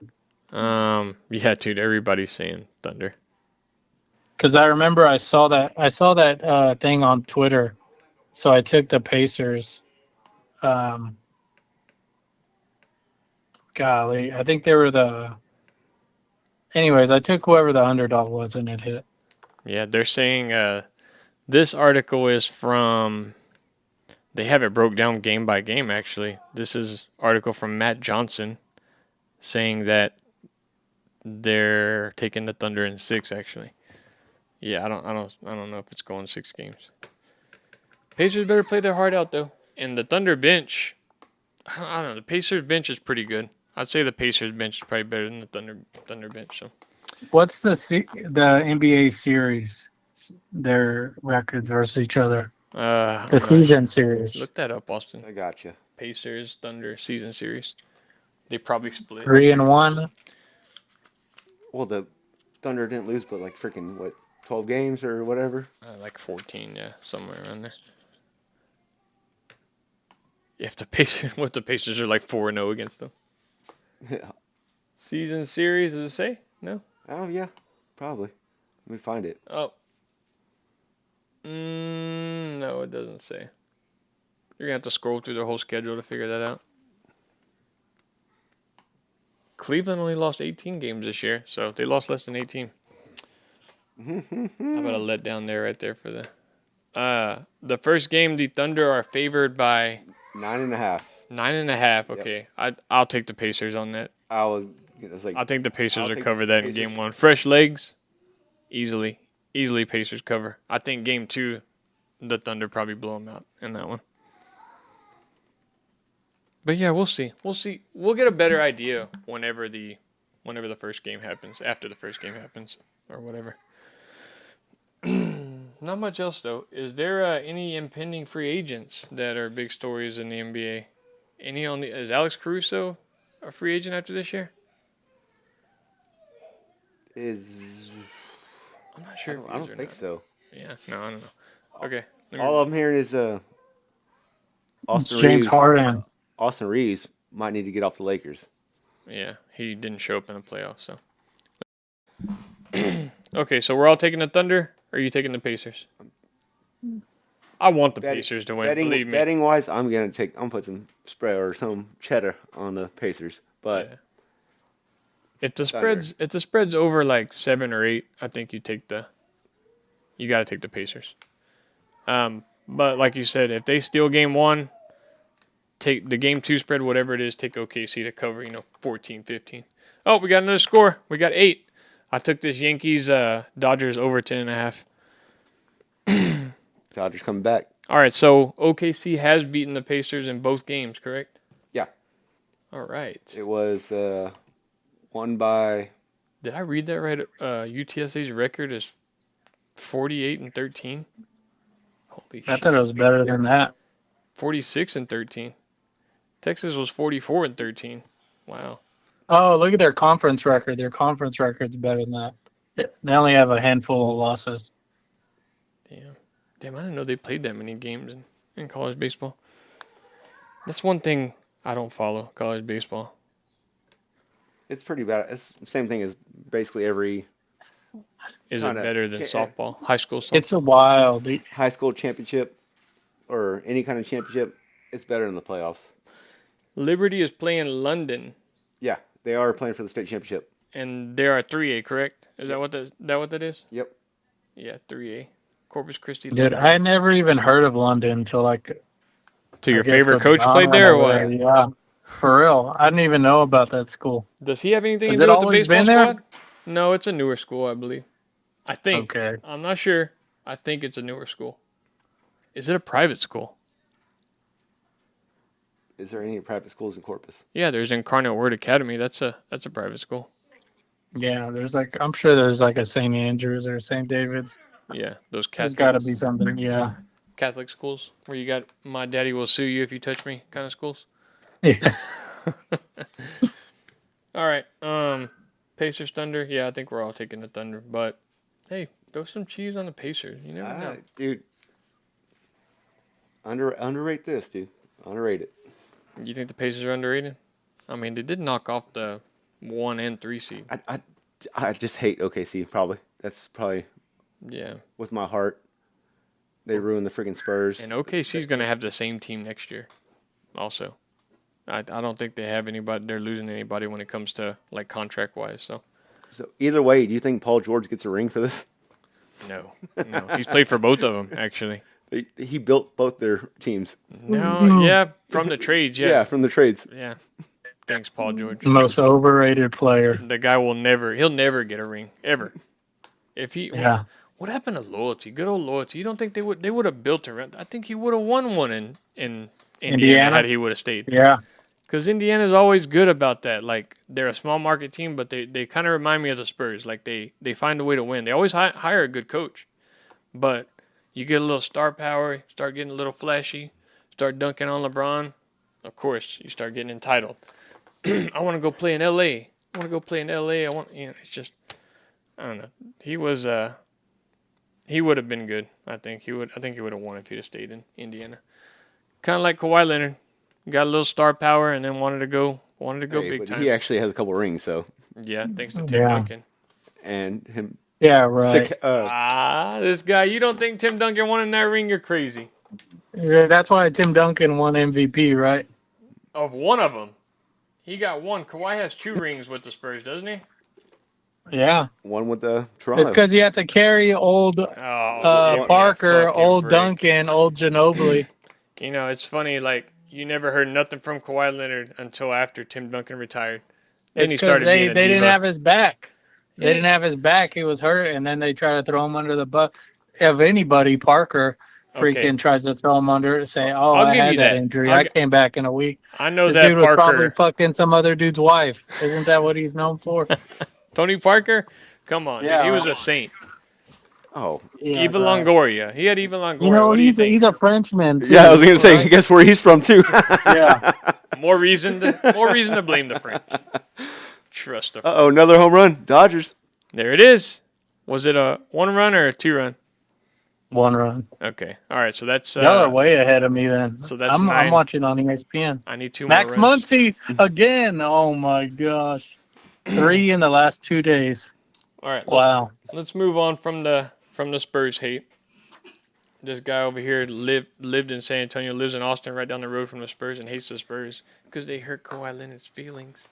Yeah, dude. Everybody's saying Thunder. Because I remember I saw that thing on Twitter, so I took the Pacers. Golly, I think they were the. Anyways, I took whoever the underdog was and it hit. Yeah, they're saying this article is from. They have it broke down game by game. Actually, this is article from Matt Johnson. saying that they're taking the Thunder in 6. Actually, yeah, I don't know if it's going 6 games. Pacers better play their heart out though, and the Thunder bench. I don't know. The Pacers bench is pretty good. I'd say the Pacers bench is probably better than the Thunder bench. So. What's the NBA series? Their records versus each other. The season series. Look that up, Austin. I got you. Pacers Thunder season series. They probably split 3-1. Well, the Thunder didn't lose, but like freaking what, 12 games or whatever. Like 14, yeah, somewhere around there. If the Pacers are like 4-0 against them. Yeah. Season series, does it say? No. Oh yeah, probably. Let me find it. Oh. No, it doesn't say. You're gonna have to scroll through their whole schedule to figure that out. Cleveland only lost 18 games this year, so they lost less than 18. How about a letdown there, right there for the first game? The Thunder are favored by 9.5. 9.5. Okay, yep. I'll take the Pacers on that. I think the Pacers will cover that in game 1. Fresh legs, easily Pacers cover. I think game 2, the Thunder probably blow them out in that one. But yeah, we'll see. We'll get a better idea whenever the first game happens, after the first game happens, or whatever. Not much else though. Is there any impending free agents that are big stories in the NBA? Is Alex Caruso a free agent after this year? I'm not sure. I don't think so. Yeah, no, I don't know. Okay. All I'm hearing is James Harden. Austin Reeves might need to get off the Lakers. Yeah, he didn't show up in the playoffs, so. Okay, so we're all taking the Thunder, or are you taking the Pacers? I want the Pacers to win, believe me. Betting wise, I'm gonna put some spread or some cheddar on the Pacers. But yeah. If the spread's over like 7 or 8, I think you gotta take the Pacers. But like you said, if they steal game 1, take the game 2 spread, whatever it is, take OKC to cover, 14, 15. Oh, we got another score. We got 8. I took this Yankees Dodgers over 10.5. Dodgers coming back. All right, so OKC has beaten the Pacers in both games, correct? Yeah. All right. It was won by. Did I read that right? UTSA's record is 48-13. Holy shit! I thought it was better than that. 46-13. Texas was 44-13. Wow. Oh, look at their conference record. Their conference record's better than that. They only have a handful of losses. Damn, I didn't know they played that many games in college baseball. That's one thing I don't follow, college baseball. It's pretty bad. It's the same thing as basically every. Is it better than softball? High school softball? It's a wild. High school championship or any kind of championship, it's better than the playoffs. Liberty is playing London. Yeah, they are playing for the state championship. And they are 3A, correct? Is that what that is? Yep. Yeah, 3A. Corpus Christi. Dude, I never even heard of London until To your favorite coach played there, or what? Yeah, for real. I didn't even know about that school. Does he have anything to do with the baseball squad? No, it's a newer school, I believe. I think. Okay. I'm not sure. I think it's a newer school. Is it a private school? Is there any private schools in Corpus? Yeah, there's Incarnate Word Academy. That's a private school. Yeah, I'm sure there's like a St. Andrews or St. David's. Yeah, those Catholic. There's got to be something, yeah. Catholic schools where you got "my daddy will sue you if you touch me" kind of schools. Yeah. All right, Pacers Thunder. Yeah, I think we're all taking the Thunder, but hey, throw some cheese on the Pacers. You never know, dude. Underrate this, dude. Underrate it. You think the Pacers are underrated? I mean, they did knock off the 1 and 3 seed. I just hate OKC. Probably that's probably. Yeah. With my heart, they ruined the freaking Spurs. And OKC's going to have the same team next year. Also, I don't think they have anybody. They're losing anybody when it comes to like contract wise. So either way, do you think Paul George gets a ring for this? No. He's played for both of them actually. He built both their teams. No, yeah, from the trades. Yeah, from the trades. Yeah, Thanks, Paul George. Most overrated player. The guy he'll never get a ring ever. If he, Yeah. what happened to loyalty? Good old loyalty. You don't think they would have built around? I think he would have won one in Indiana had he would have stayed. Yeah. Because Indiana's always good about that. Like, they're a small market team, but they kind of remind me of the Spurs. Like, they find a way to win. They always hire a good coach. But you get a little star power, start getting a little flashy, start dunking on LeBron. Of course, you start getting entitled. I want to go play in L.A. It's just, I don't know. He would have been good. I think he would have won if he'd have stayed in Indiana. Kind of like Kawhi Leonard. Got a little star power and then wanted to go big time. He actually has a couple rings, so. Yeah, thanks to Tim Duncan. And him. Yeah, right. This guy, you don't think Tim Duncan won in that ring? You're crazy. Yeah, that's why Tim Duncan won MVP, right? Of one of them. He got one. Kawhi has 2 rings with the Spurs, doesn't he? Yeah. One with the Toronto. It's because he had to carry old Parker, old Duncan, old Ginobili. You know, it's funny, like, you never heard nothing from Kawhi Leonard until after Tim Duncan retired. Then It's because they didn't have his back. They didn't have his back. He was hurt, and then they try to throw him under the bus. If anybody, Parker tries to throw him under, say, "Oh, I had that injury. I came back in a week." I know this that dude was Parker probably fucking some other dude's wife. Isn't that what he's known for? Tony Parker, come on, Yeah. dude, he was a saint. Oh, Yeah, Eva Longoria. He had Eva Longoria. You know, What do you think? he's a Frenchman, too. yeah, I was gonna say. Guess where he's from too. Yeah. More reason to blame the French. Trust the French. Another home run, Dodgers. There it is. Was it a 1-run or a 2-run? 1 run. Okay. All right. So that's Y'all are way ahead of me then. So that's I'm 9. watching on ESPN. I need 2 Max more runs. Muncy again. Oh my gosh. 3 in the last 2 days. All right. Wow. Let's move on from the Spurs hate. This guy over here lived in San Antonio, lives in Austin, right down the road from the Spurs, and hates the Spurs because they hurt Kawhi Leonard's feelings.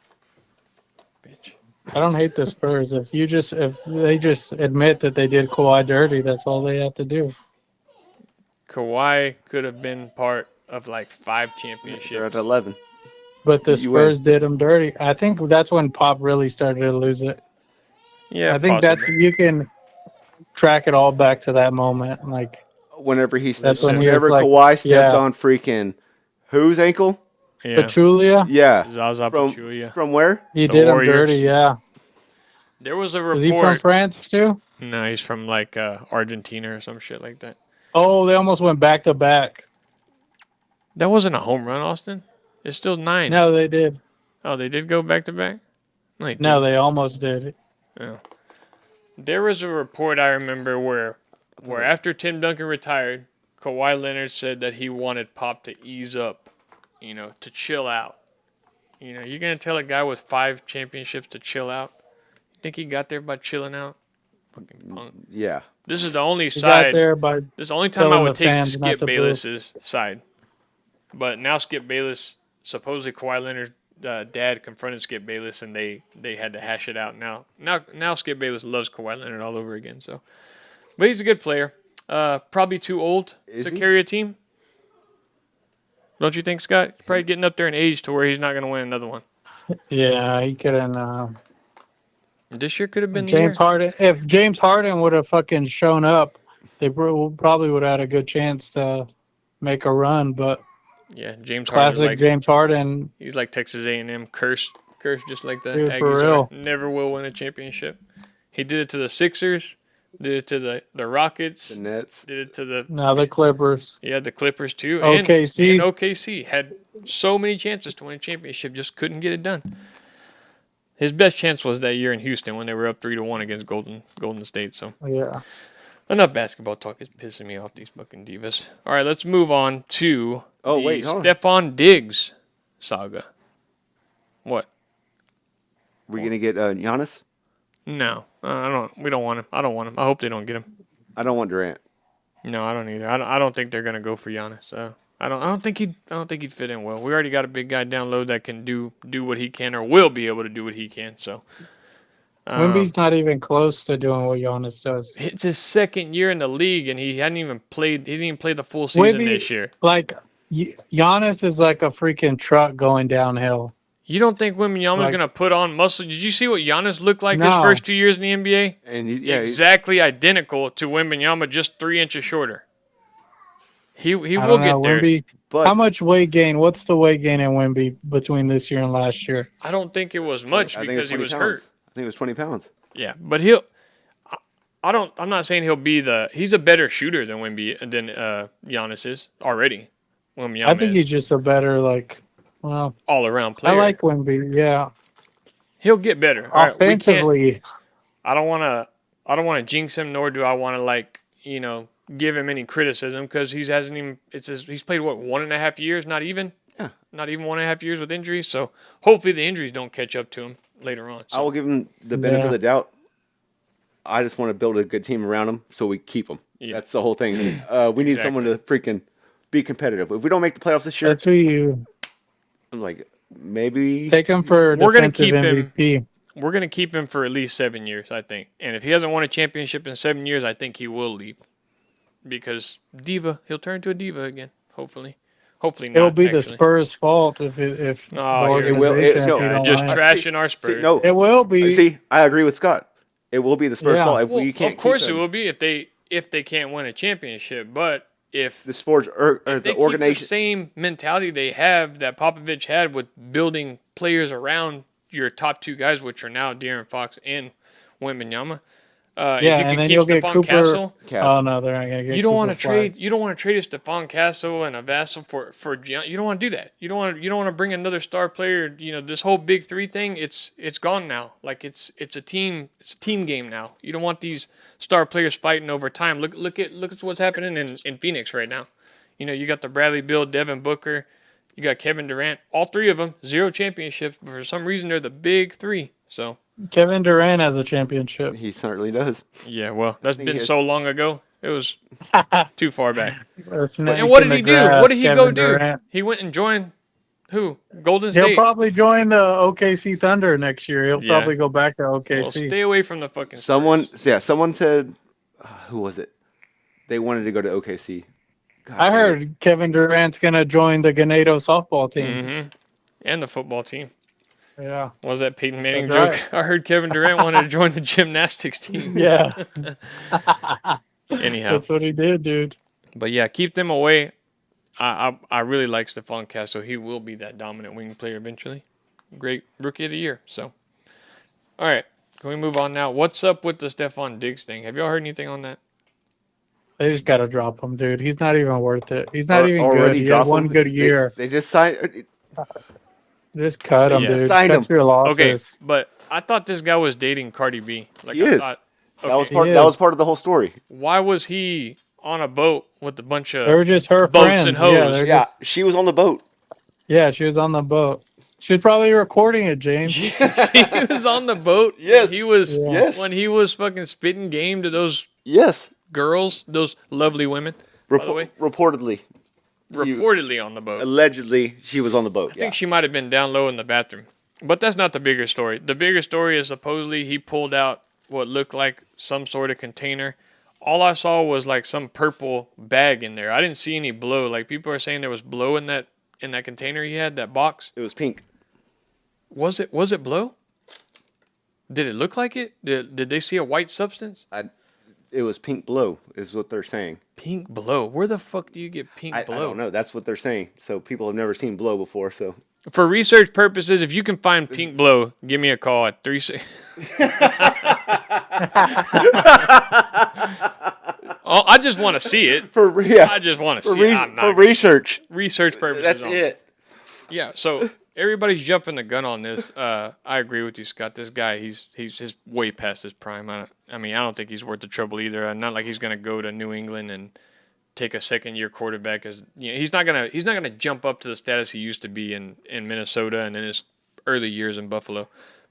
Bitch. I don't hate the Spurs. If they just admit that they did Kawhi dirty, that's all they have to do. Kawhi could have been part of like 5 They're championships. at 11. But the You Spurs did him dirty. I think that's when Pop really started to lose it. Yeah, I think possibly. you can track it all back to that moment. Like Whenever That's when he was whenever like- Kawhi stepped yeah. on freaking whose ankle? Yeah. Pachulia, Yeah. Zaza From Pachulia. from where? he The did Warriors. him dirty. Yeah. There was a Is he from report. France too? No, he's from like Argentina or some shit like that. Oh, they almost went back to back. That wasn't a home run, Austin. It's still 9. No, they did. Oh, they did go back to back? No, they No, didn't. they almost did. There was a report I remember where after Tim Duncan retired, Kawhi Leonard said that he wanted Pop to ease up, to chill out. You're going to tell a guy with 5 championships to chill out? You think he got there by chilling out? Fucking punk. Yeah. This is the only He got side. there by This is the only time I telling would the take fans not Skip to boo. Bayless's side. But now Skip Bayless, supposedly Kawhi Leonard's dad confronted Skip Bayless, and they had to hash it out. Now Skip Bayless loves Kawhi Leonard all over again. So, but he's a good player. Probably too old Is to he? carry a team. Don't you think, Scott? He's probably getting up there in age to where he's not going to win another one. Yeah, he couldn't. This year could have been the James year. Harden. If James Harden would have fucking shown up, they probably would have had a good chance to make a run. But Yeah, James Harden. classic James Harden. He's like Texas A&M, cursed just like the Dude, for Aggies real. are. Never will win a championship. He did it to the Sixers, did it to the Rockets, The Nets. did it to the Now the Clippers. the Clippers too. OKC. And OKC had so many chances to win a championship, just couldn't get it done. His best chance was that year in Houston when they were up 3-1 against Golden State. So Yeah. enough basketball talk. It's pissing me off, these fucking divas. All right, let's move on to Oh, the wait, hold on. Stefan Diggs saga. What? We're gonna get Giannis. No, I don't. We don't want him. I don't want him. I hope they don't get him. I don't want Durant. No, I don't either. I don't think they're gonna go for Giannis. I don't think he'd fit in well. We already got a big guy down low that can do what he can or will be able to do what he can. So Wemby's not even close to doing what Giannis does. it's his second year in the league, and he hadn't even played. He didn't even play the full season Wemby- this year. Like Giannis is like a freaking truck going downhill. You don't think Wembanyama's Like- going to put on muscle? Did you see what Giannis looked like his No. first 2 years in the NBA? And Exactly identical to Wembanyama, just 3 inches shorter. He I will don't know, get there. Wemby. But How much weight gain? What's the weight gain in Wemby between this year and last year? I don't think it was much I think it because he 20 was pounds. hurt. I think it was 20 pounds. Yeah, but I'm not saying he'll be he's a better shooter than Giannis is already. Wembanyama I think is he's just a better all around player. I like Wemby. Yeah, He'll get better. All right, offensively. I don't want to jinx him, nor do I want to give him any criticism because he's played what 1.5 years, not even 1.5 years with injuries. So hopefully the injuries don't catch up to him later on. So. I will give him the benefit of the doubt. I just want to build a good team around him so we keep him. Yeah. That's the whole thing. We need someone to freaking be competitive. If we don't make the playoffs this year, That's who you I'm like, maybe take him for We're gonna defensive keep him. MVP. We're going to keep him for at least 7 years, I think. And if he hasn't won a championship in 7 years, I think he will leave. Because he'll turn into a diva again, hopefully. Hopefully not. It'll be the actually. Spurs' fault if the it will. organization. if No, you don't just like it. trashing our Spurs. See, no. It will be. See, I agree with Scott. It will be the Spurs' Yeah. fault if Well, we can't. of course keep it him. will be if they can't win a championship. But if The sports or they the keep organization. the same mentality they have that Popovich had with building players around your top 2 guys, which are now De'Aaron Fox and Wembanyama. If you and can then keep you'll get Stephon Cooper. Castle, Oh no, they're not gonna get. you don't want Cooper to Flag. trade. You don't want to trade a Stephon Castle and a Vassell for. You don't want to do that. You don't want to bring another star player. This whole big 3 thing. It's gone now. Like it's a team. It's a team game now. You don't want these star players fighting over time. Look at what's happening in Phoenix right now. You got the Bradley Beal, Devin Booker. You got Kevin Durant. All 3 of them 0 championships, but for some reason they're the big 3. So. Kevin Durant has a championship. He certainly does. Yeah, well, that's been he is. so long ago. It was too far back. A snake And what in did the he do? grass, What did he Kevin go do? Durant. He went and joined who? Golden He'll State. probably join the OKC Thunder next year. He'll Yeah. probably go back to Well, OKC. stay away from the fucking Someone Spurs. said, who was it? They wanted to go to OKC. God I dang it. heard Kevin Durant's gonna join the Ganado softball team. Mm-hmm. And the football team. Yeah, What was that Peyton Manning That's joke? right. I heard Kevin Durant wanted to join the gymnastics team. yeah. Anyhow, That's what he did, dude. but yeah, keep them away. I really like Stephon Castle. He will be that dominant wing player eventually. Great rookie of the year. So, all right, can we move on now? What's up with the Stefan Diggs thing? Have y'all heard anything on that? They just gotta drop him, dude. He's not even worth it. He's not even Already good. He drop had one him? good year. They just signed. Just cut him, Yeah. dude. Signed him. Cut your Okay, losses. but I thought this guy was dating Cardi B. Like He I is. thought. That was Okay, part. He That was is. part of the whole story. why was he on a boat with a bunch They of? were just her Boats friends. and hoes. Yeah, they're Yeah, just, she was on the boat. yeah, she was on the boat. She was probably recording it, James. He was on the boat. Yes. He was. Yeah. Yes. When he was fucking spitting game to those Yes. girls, those lovely women. By the way, Reportedly, reportedly on the boat. allegedly, she was on the boat. I think she might have been down low in the bathroom. But that's not the bigger story. The bigger story is supposedly he pulled out what looked like some sort of container. All I saw was like some purple bag in there. I didn't see any blow. Like people are saying there was blow in that container he had, that box. It was pink. Was it blow? Did it look like it? Did they see a white substance? It was pink blow, is what they're saying. Pink blow. Where the fuck do you get pink I blow? don't know. That's what they're saying. So people have never seen blow before. So For research purposes, if you can find pink blow, give me a call at 36. Oh, I just want to see it. I just want to see it. I'm for not research. research purposes. That's only. it. Yeah. So everybody's jumping the gun on this. I agree with you, Scott. This guy, he's way past his prime. I don't think he's worth the trouble either. Not like he's gonna go to New England and take a second-year quarterback. He's not gonna jump up to the status he used to be in Minnesota and in his early years in Buffalo.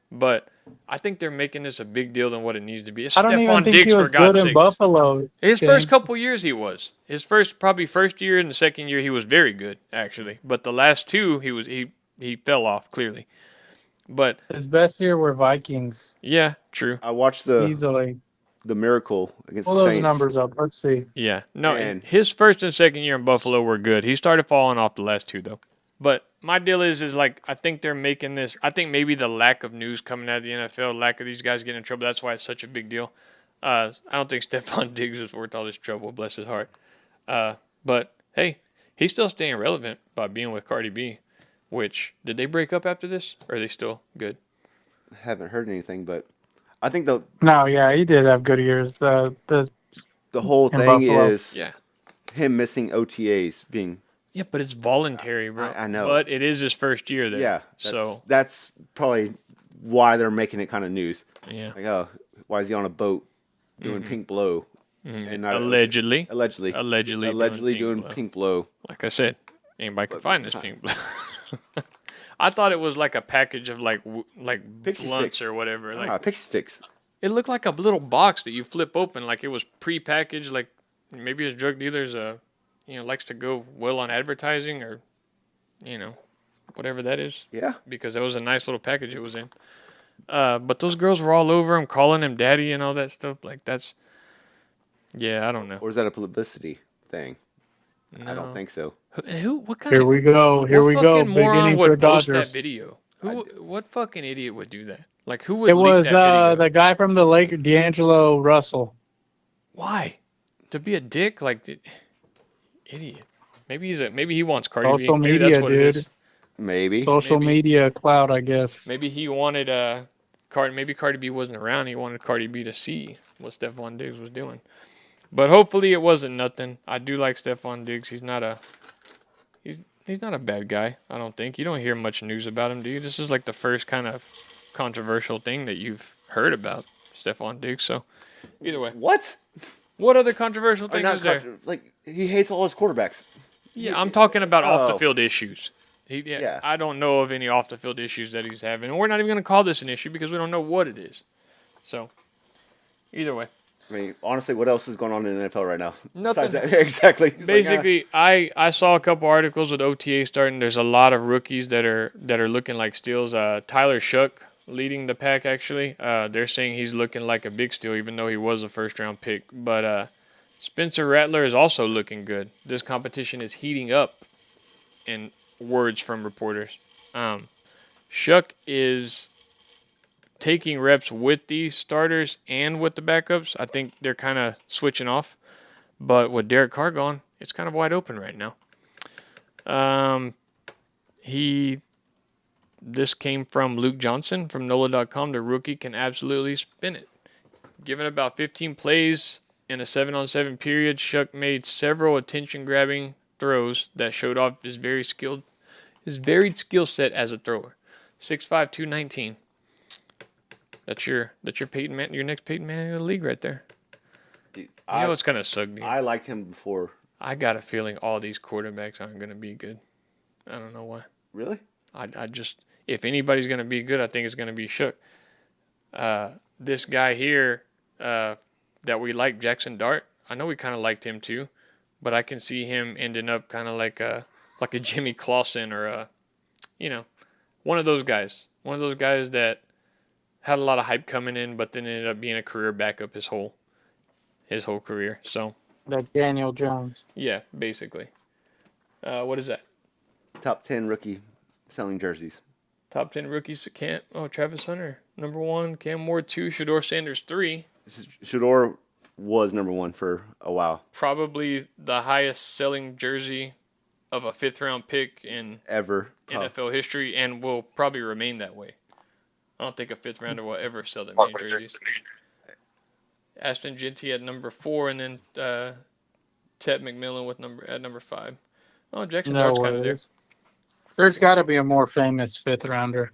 But I think they're making this a big deal than what it needs to be. It's I don't even Stefan think Diggs, he was for God's good in sakes. Buffalo. His James. first couple years he was. His first year and the second year he was very good, actually. But the last two he fell off clearly. But His best year were Vikings. yeah, true. I watched the Easily. miracle against Pull the those Saints. numbers up. Let's see. Yeah. No, And- his first and second year in Buffalo were good. He started falling off the last two though. But my deal is like I think they're making this. I think maybe the lack of news coming out of the NFL, lack of these guys getting in trouble. That's why it's such a big deal. I don't think Stefan Diggs is worth all this trouble. Bless his heart. But hey, he's still staying relevant by being with Cardi B. Which did they break up after this, or are they still good? Haven't heard anything, but I think No, yeah, he did have good years. The whole in thing Buffalo. is Yeah. him missing OTAs being. Yeah, but it's voluntary, bro. I know. But it is his first year there. Yeah. So that's probably why they're making it kind of news. yeah. Like, oh, why is he on a boat doing pink blow? And not Allegedly allegedly doing blow. pink blow. Like I said, anybody can find this pink blow. I thought it was like a package of like Pixie blunts sticks. or whatever. Like Pixie sticks. it looked like a little box that you flip open, like it was pre-packaged. Like maybe his drug dealers, likes to go well on advertising or, whatever that is. Yeah. Because that was a nice little package it was in. But those girls were all over him, calling him daddy and all that stuff. Like that's, yeah, I don't know. Or is that a publicity thing? No. I don't think so. What kind Here of we go. Here what we go. fucking moron Beginning would for post that Dodgers. video? What fucking idiot would do that? Like who would It leak was that video? the guy from the Lakers, D'Angelo Russell. Why? To be a dick? Like idiot. Maybe he wants Cardi B. Social Maybe media, that's what it dude. is. Maybe. Social Maybe. media cloud, I guess. Maybe he wanted maybe Cardi B wasn't around. He wanted Cardi B to see what Stefan Diggs was doing. But hopefully it wasn't nothing. I do like Stefan Diggs. He's not a bad guy, I don't think. You don't hear much news about him, do you? This is like the first kind of controversial thing that you've heard about Stefan Diggs. So either way. What other controversial thing is there? Like he hates all his quarterbacks. Yeah, I'm talking about off the Oh. field issues. Yeah. I don't know of any off the field issues that he's having. And we're not even going to call this an issue because we don't know what it is. So, either way. I mean, honestly, what else is going on in the NFL right now? Nothing. Besides that? Exactly. It's like, Basically, I saw a couple articles with OTA starting. There's a lot of rookies that are looking like steals. Tyler Shuck leading the pack, actually. They're saying he's looking like a big steal, even though he was a first-round pick. But Spencer Rattler is also looking good. This competition is heating up, in words from reporters. Shuck is taking reps with the starters and with the backups. I think they're kind of switching off. But with Derek Carr gone, it's kind of wide open right now. This came from Luke Johnson from NOLA.com. The rookie can absolutely spin it. Given about 15 plays in a 7-on-7 period, Shuck made several attention-grabbing throws that showed off his varied skill set as a thrower. 6'5", 219. That's your Peyton Man, your next Peyton Manning of the league right there. dude, You know it's gonna suck, dude. I liked him before. I got a feeling all these quarterbacks aren't gonna be good. I don't know why. Really? I just, if anybody's gonna be good, I think it's gonna be Shook. This guy here that we like, Jackson Dart. I know we kind of liked him too, but I can see him ending up kind of like a Jimmy Clausen or one of those guys. One of those guys that had a lot of hype coming in, but then ended up being a career backup his whole career. So Like Daniel Jones. yeah, basically. What is that? Top 10 rookie selling jerseys. Top 10 rookies. Travis Hunter, number 1. Cam Ward, 2. Shador Sanders, 3. Shador was number 1 for a while. Probably the highest selling jersey of a 5th-round pick in Ever. NFL history, and will probably remain that way. I don't think a 5th-rounder will ever sell that many jerseys. Ashton Genty at number 4, and then Ted McMillan at number 5. Oh, Jackson Dart's kind of there. There's got to be a more famous 5th rounder.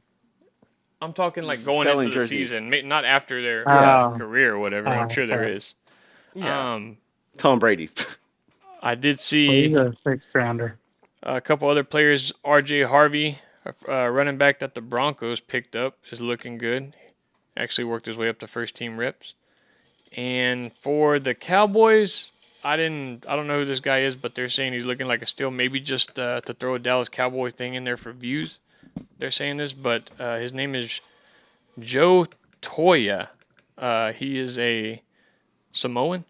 I'm talking like going Selling into the jerseys. season, not after their Oh. career or whatever. I'm sure there okay. is. Yeah. Tom Brady. I did Well, see he's a 6th rounder. a couple other players. R.J. Harvey, running back that the Broncos picked up, is looking good. Actually worked his way up to first-team reps. And for the Cowboys, I don't know who this guy is, but they're saying he's looking like a steal. Maybe just to throw a Dallas Cowboy thing in there for views. They're saying this, but his name is Joe Toya. He is a Samoan.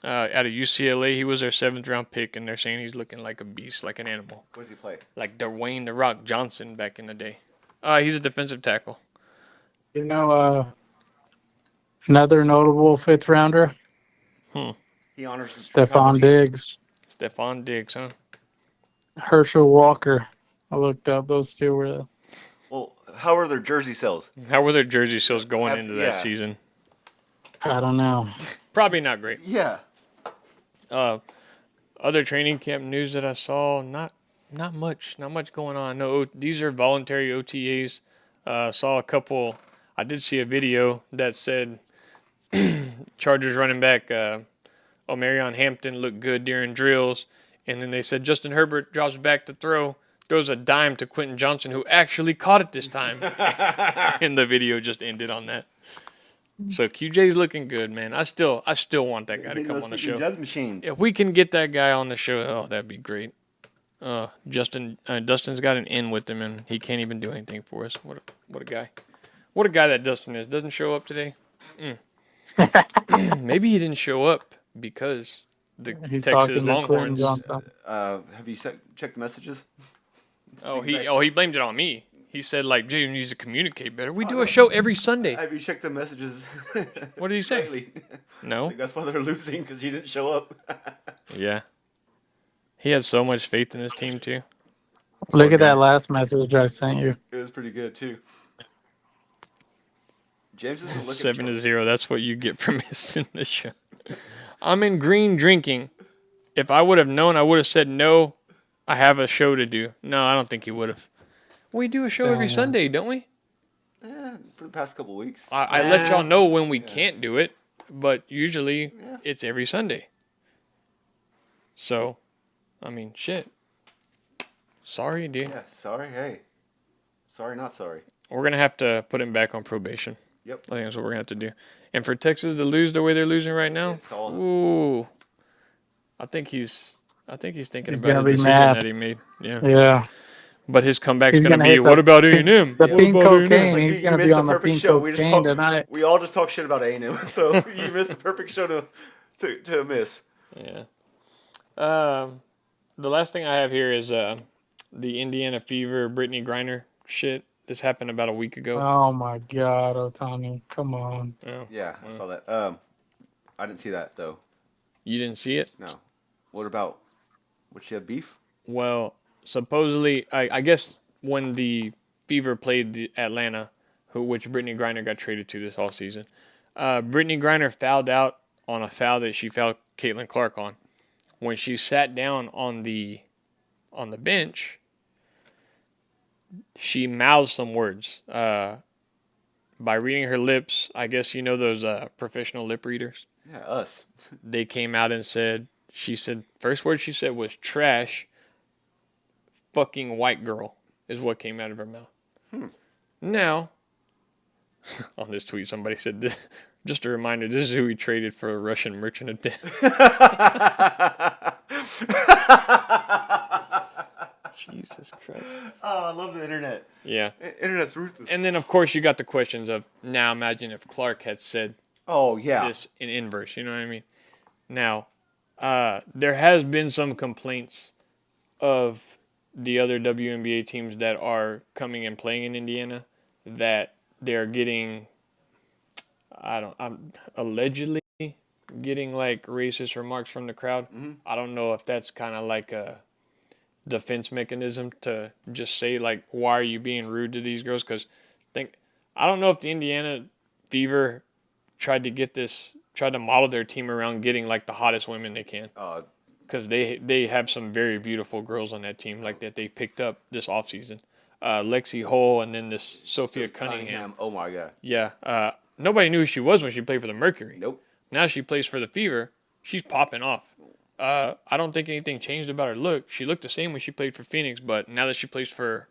Out of UCLA. He was their 7th-round pick, and they're saying he's looking like a beast, like an animal. Where does he play? Like Dwayne The Rock Johnson back in the day. He's a defensive tackle. You know, another notable 5th-rounder, He honors Stefan Diggs, Stefan Diggs, huh? Herschel Walker. I looked up; those two were. Well, how are their jersey sales? How were their jersey sales going into that season? I don't know. Probably not great. Yeah. Other training camp news that I saw, not much going on. No, these are voluntary OTAs. Saw a couple. I did see a video that said Chargers running back Omarion Hampton looked good during drills, and then they said Justin Herbert drops back to throws a dime to Quentin Johnson, who actually caught it this time. And the video just ended on that. So QJ's looking good, man. I still want that guy to come on the show. Jug machines. If we can get that guy on the show, oh, that'd be great. Dustin's got an in with him, and he can't even do anything for us. What a guy. What a guy that Dustin is. Doesn't show up today. Maybe he didn't show up because He's Texas talking to Quentin Longhorns. Johnson. Have you checked the messages? He blamed it on me. He said, like, Jay needs to communicate better. We do a show every Sunday. Have you checked the messages? What did he say? Lately? No. Like, that's why they're losing, because he didn't show up. Yeah. He had so much faith in his team, too. Look at that last message I sent you. It was pretty good, too. James isn't looking 7-0. That's what you get for missing the show. I'm in green drinking. If I would have known, I would have said no. I have a show to do. No, I don't think he would have. We do a show every Sunday, don't we? for the past couple weeks. I let y'all know when we can't do it, but usually it's every Sunday. So, I mean, shit. Sorry, dude. Yeah, sorry. Hey. Sorry, not sorry. We're going to have to put him back on probation. Yep. I think that's what we're going to have to do. And for Texas to lose the way they're losing right now, ooh, I think he's thinking about the decision that he made. Yeah. But his comeback's going to be, what about A&M? The pink cocaine. Like, he's going to be on the pink cocaine tonight. We all just talk shit about A&M, so you missed the perfect show to miss. Yeah. The last thing I have here is the Indiana Fever Brittney Griner shit. This happened about a week ago. Oh my God, Otani, come on. Oh, yeah, I saw that. I didn't see that though. You didn't see it? No. What about? Would she have beef? Well, supposedly, I guess when the Fever played Atlanta, which Brittney Griner got traded to this offseason, Brittney Griner fouled out on a foul that she fouled Caitlin Clark on. When she sat down on the bench, she mouthed some words. By reading her lips, I guess you know those professional lip readers? Yeah, us. They came out and said, first word she said was trash, fucking white girl, is what came out of her mouth. Now, on this tweet, somebody said, this, just a reminder, this is who we traded for a Russian merchant of death. Jesus Christ. Oh, I love the internet. Yeah. Internet's ruthless. And then, of course, you got the questions of, now imagine if Clark had said this in inverse, you know what I mean? Now, there has been some complaints of the other WNBA teams that are coming and playing in Indiana that they're getting, I'm allegedly getting like racist remarks from the crowd. Mm-hmm. I don't know if that's kind of like a defense mechanism to just say like, why are you being rude to these girls? Because I don't know if the Indiana Fever tried to model their team around getting like the hottest women they can. Because they have some very beautiful girls on that team like that they picked up this offseason. Lexi Hull and then this Sophia Cunningham. Oh my God. Yeah. Nobody knew who she was when she played for the Mercury. Nope. Now she plays for the Fever. She's popping off. I don't think anything changed about her look. She looked the same when she played for Phoenix, but now that she plays for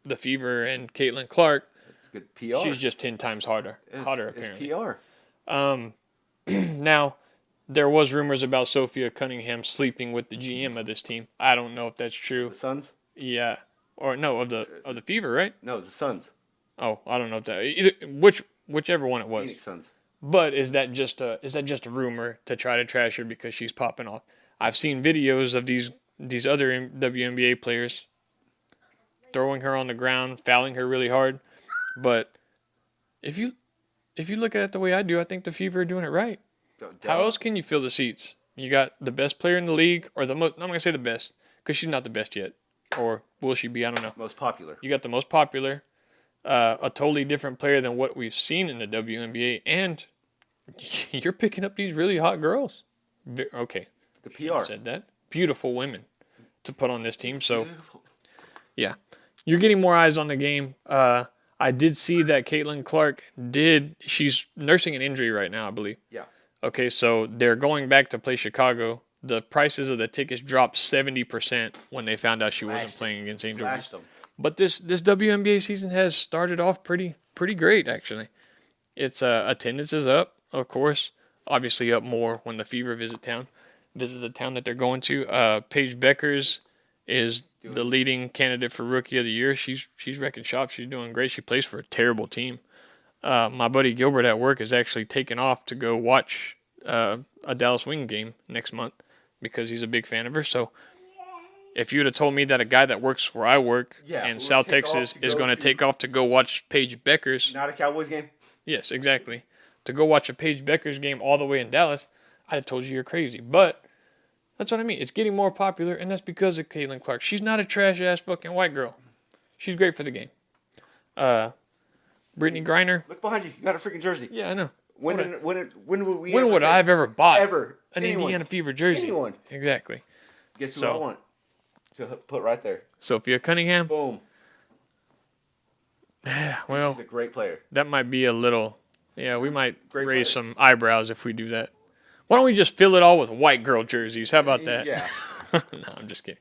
the Fever and Caitlin Clark, it's good PR. She's just 10 times hotter apparently. It's PR. Now, there was rumors about Sophia Cunningham sleeping with the GM of this team. I don't know if that's true. The Suns? Yeah. Or no, of the Fever, right? No, it's the Suns. Oh, I don't know if that whichever one it was. Phoenix Suns. But is that just a rumor to try to trash her because she's popping off? I've seen videos of these other WNBA players throwing her on the ground, fouling her really hard. But if you look at it the way I do, I think the Fever are doing it right. How else can you fill the seats? You got the best player in the league, or I'm not gonna say the best because she's not the best yet, or will she be? I don't know. Most popular. You got the most popular, a totally different player than what we've seen in the WNBA, and you're picking up these really hot girls. Okay, The PR said that. Beautiful women to put on this team. So, yeah, you're getting more eyes on the game. I did see that Caitlin Clark she's nursing an injury right now, I believe. Yeah. Okay, so they're going back to play Chicago. The prices of the tickets dropped 70% when they found out she wasn't playing against Angel. But this WNBA season has started off pretty great, actually. It's attendance is up, of course. Obviously up more when the Fever visit the town that they're going to. Paige Beckers is the leading candidate for Rookie of the Year. She's wrecking shop. She's doing great. She plays for a terrible team. My buddy Gilbert at work is actually taking off to go watch a Dallas Wing game next month because he's a big fan of her. So if you would have told me that a guy that works where I work in South Texas is going to take off to go watch Paige Beckers. Not a Cowboys game? Yes, exactly. To go watch a Paige Beckers game all the way in Dallas, I'd have told you you're crazy. But that's what I mean. It's getting more popular, and that's because of Caitlin Clark. She's not a trash-ass fucking white girl. She's great for the game. Brittney Griner. Look behind you. You got a freaking jersey. Yeah, I know. When would I have ever bought an Anyone. Indiana Fever jersey? Anyone. Exactly. Guess who I want to put right there? Sophia Cunningham. Boom. Well, she's a great player. That might be a little. Yeah, we might Great raise player. some eyebrows if we do that. Why don't we just fill it all with white girl jerseys? How about that? Yeah. No, I'm just kidding.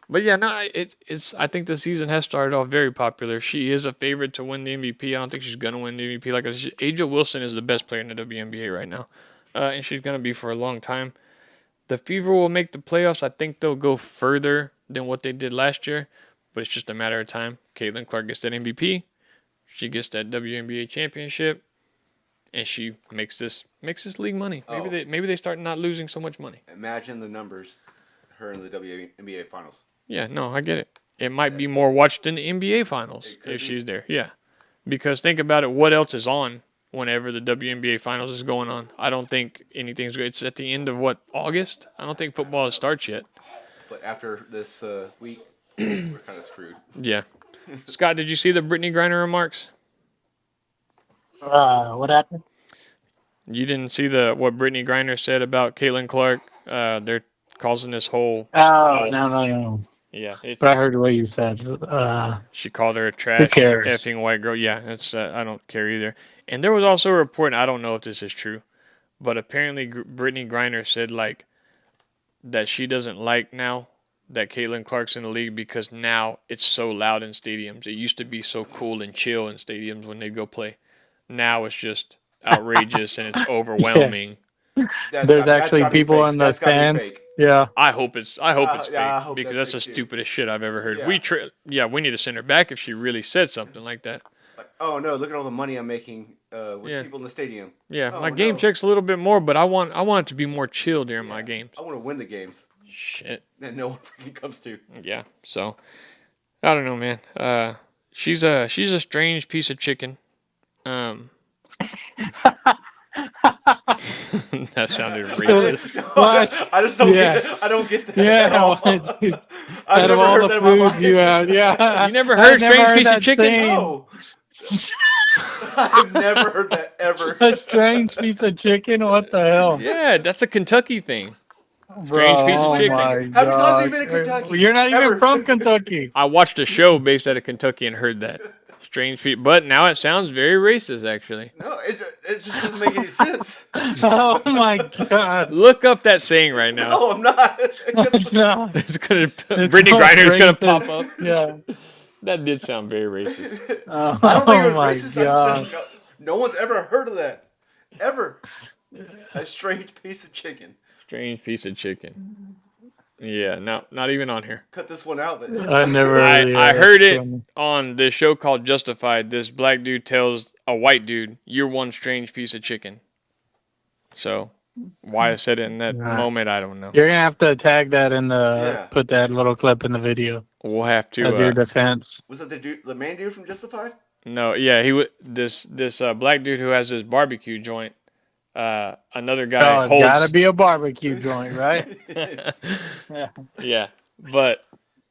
But yeah, no, it's. I think the season has started off very popular. She is a favorite to win the MVP. I don't think she's gonna win the MVP. Like I said, Aja Wilson is the best player in the WNBA right now, and she's gonna be for a long time. The Fever will make the playoffs. I think they'll go further than what they did last year, but it's just a matter of time. Caitlin Clark gets that MVP. She gets that WNBA championship, and she makes this league money. Maybe they start not losing so much money. Imagine the numbers, her in the WNBA finals. Yeah, no, I get it. It might be more watched than the NBA finals if she's there. Yeah, because think about it. What else is on whenever the WNBA finals is going on? I don't think anything's good. It's at the end of August? I don't think football starts yet. But after this week, we're kind of screwed. Yeah. Scott, did you see the Brittney Griner remarks? What happened? You didn't see what Brittney Griner said about Caitlin Clark? They're causing this whole. Oh, no. Yeah, But I heard what you said. She called her a trash cares? effing white girl. Yeah, it's I don't care either. And there was also a report, and I don't know if this is true, but apparently Brittney Griner said that she doesn't like now that Caitlin Clark's in the league because now it's so loud in stadiums. It used to be so cool and chill in stadiums when they go play. Now it's just outrageous and it's overwhelming. There's actually people in the stands. Yeah. I hope it's fake I hope because that's that's the fake, too. stupidest shit I've ever heard. Yeah. We need to send her back if she really said something like that. Like, oh no! Look at all the money I'm making with people in the stadium. Yeah, Oh, my game check's a little bit more, but I want it to be more chill during my games. I want to win the games Shit. that no one freaking comes to. Yeah. So I don't know, man. She's a strange piece of chicken. That sounded racist. What? I just don't Yeah. get it. I don't get that. Yeah. at all. I've Out of never all heard the that in my foods life. you had, yeah. You never I've heard never strange heard piece of that chicken? saying. No. I've never heard that ever. A strange piece of chicken? What the hell? Yeah, that's a Kentucky thing. Strange piece of chicken. My How many times have you gosh. been in Kentucky? You're not even Ever. from Kentucky. I watched a show based out of Kentucky and heard that. Strange piece. But now it sounds very racist, actually. No, it just doesn't make any sense. Oh my god. Look up that saying right now. No, I'm not. No. It's gonna. It's Brittney so Griner's gonna racist. pop up. Yeah. That did sound very racist. Oh, I don't think it was my racist. I god. just said, no one's ever heard of that. Ever. A strange piece of chicken. Strange piece of chicken. Yeah, no, not even on here. Cut this one out. But I never. I heard it on this show called Justified. This black dude tells a white dude, "You're one strange piece of chicken." So, why I said it in that moment, I don't know. You're gonna have to tag that in the Yeah. put that little clip in the video We'll have to. as your defense. Was that the main dude from Justified? No, yeah, he would. This black dude who has this barbecue joint. Another guy It's holds. gotta be a barbecue joint, right? Yeah. Yeah, but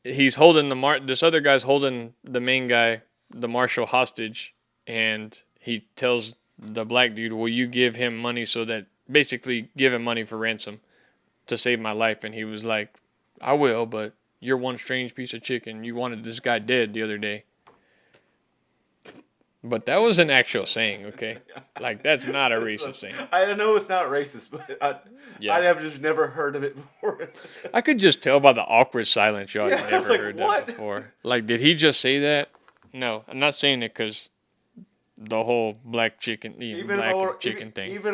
he's holding this other guy's holding the main guy, the marshal, hostage, and he tells the black dude, "Will you give him money so that basically give him money for ransom to save my life?" And he was like, "I will, but you're one strange piece of chicken. You wanted this guy dead the other day." But that was an actual saying, okay? Like, that's not a racist saying. I know it's not racist, but I have just never heard of it before. I could just tell by the awkward silence y'all had never like, heard what? that before. Like, did he just say that? No, I'm not saying it because the whole black chicken, thing. Even if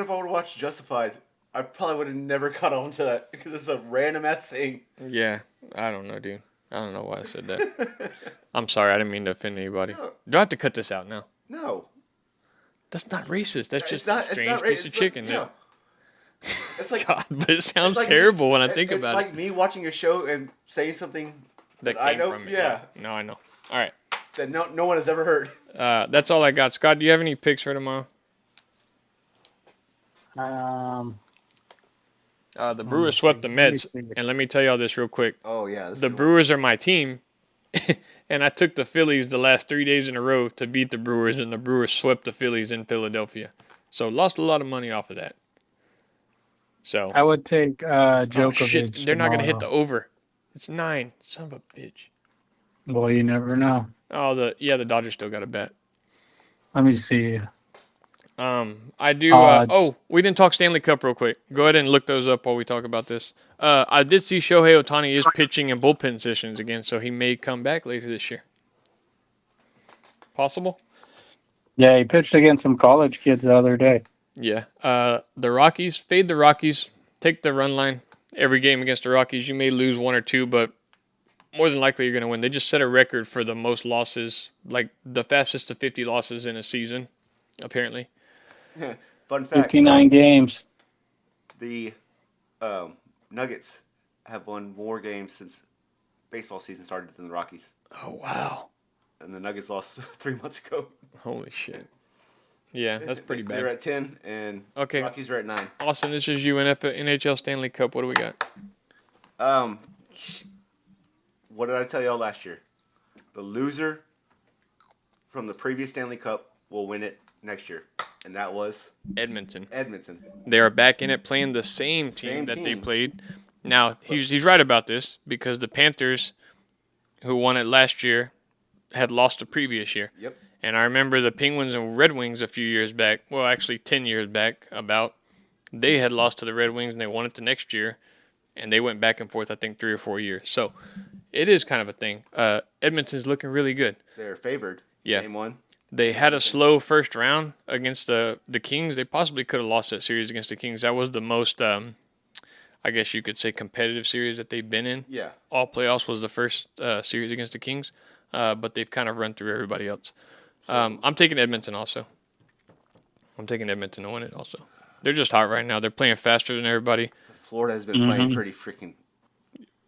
I would have watched Justified, I probably would have never caught on to that because it's a random ass saying. Yeah, I don't know, dude. I don't know why I said that. I'm sorry, I didn't mean to offend anybody. No. Do I have to cut this out now? No. That's not racist. That's just not, a strange piece of chicken. It's like God, but it sounds like terrible when I think about it. It's like me watching a show and saying something that came I know. from it. Yeah. No, I know. All right. That no one has ever heard. That's all I got. Scott, do you have any picks for tomorrow? The Brewers swept the Mets, and let me tell y'all this real quick. Oh yeah. The Brewers are my team, and I took the Phillies the last 3 days in a row to beat the Brewers, and the Brewers swept the Phillies in Philadelphia. So lost a lot of money off of that. So I would take Djokovic. oh, shit. They're not gonna hit the tomorrow. over. It's 9. Son of a bitch. Well, you never know. Oh, the Dodgers still got a bet. Let me see. I do. We didn't talk Stanley Cup real quick. Go ahead and look those up while we talk about this. I did see Shohei Ohtani is pitching in bullpen sessions again, so he may come back later this year. Possible? Yeah, he pitched against some college kids the other day. Yeah. The Rockies, fade the Rockies. Take the run line every game against the Rockies. You may lose 1 or 2, but more than likely you're going to win. They just set a record for the most losses, like the fastest to 50 losses in a season, apparently. Fun fact. 59 games. The Nuggets have won more games since baseball season started than the Rockies. Oh, wow. And the Nuggets lost 3 months ago. Holy shit. Yeah, that's pretty bad. They're at 10, and Okay. Rockies are at 9. Austin, this is NHL Stanley Cup. What do we got? What did I tell y'all last year? The loser from the previous Stanley Cup will win it next year. And that was Edmonton. Edmonton. They are back in it playing the same team that they played. Now, he's right about this because the Panthers, who won it last year, had lost the previous year. Yep. And I remember the Penguins and Red Wings a few years back, well, actually 10 years back, they had lost to the Red Wings and they won it the next year. And they went back and forth, I think, 3 or 4 years. So it is kind of a thing. Edmonton's looking really good. They're favored. Yeah. Game 1. They had a slow first round against the Kings. They possibly could have lost that series against the Kings. That was the most, I guess you could say, competitive series that they've been in. Yeah. All playoffs was the first series against the Kings, but they've kind of run through everybody else. I'm taking Edmonton also. I'm taking Edmonton to win it also. They're just hot right now. They're playing faster than everybody. Florida has been playing pretty freaking.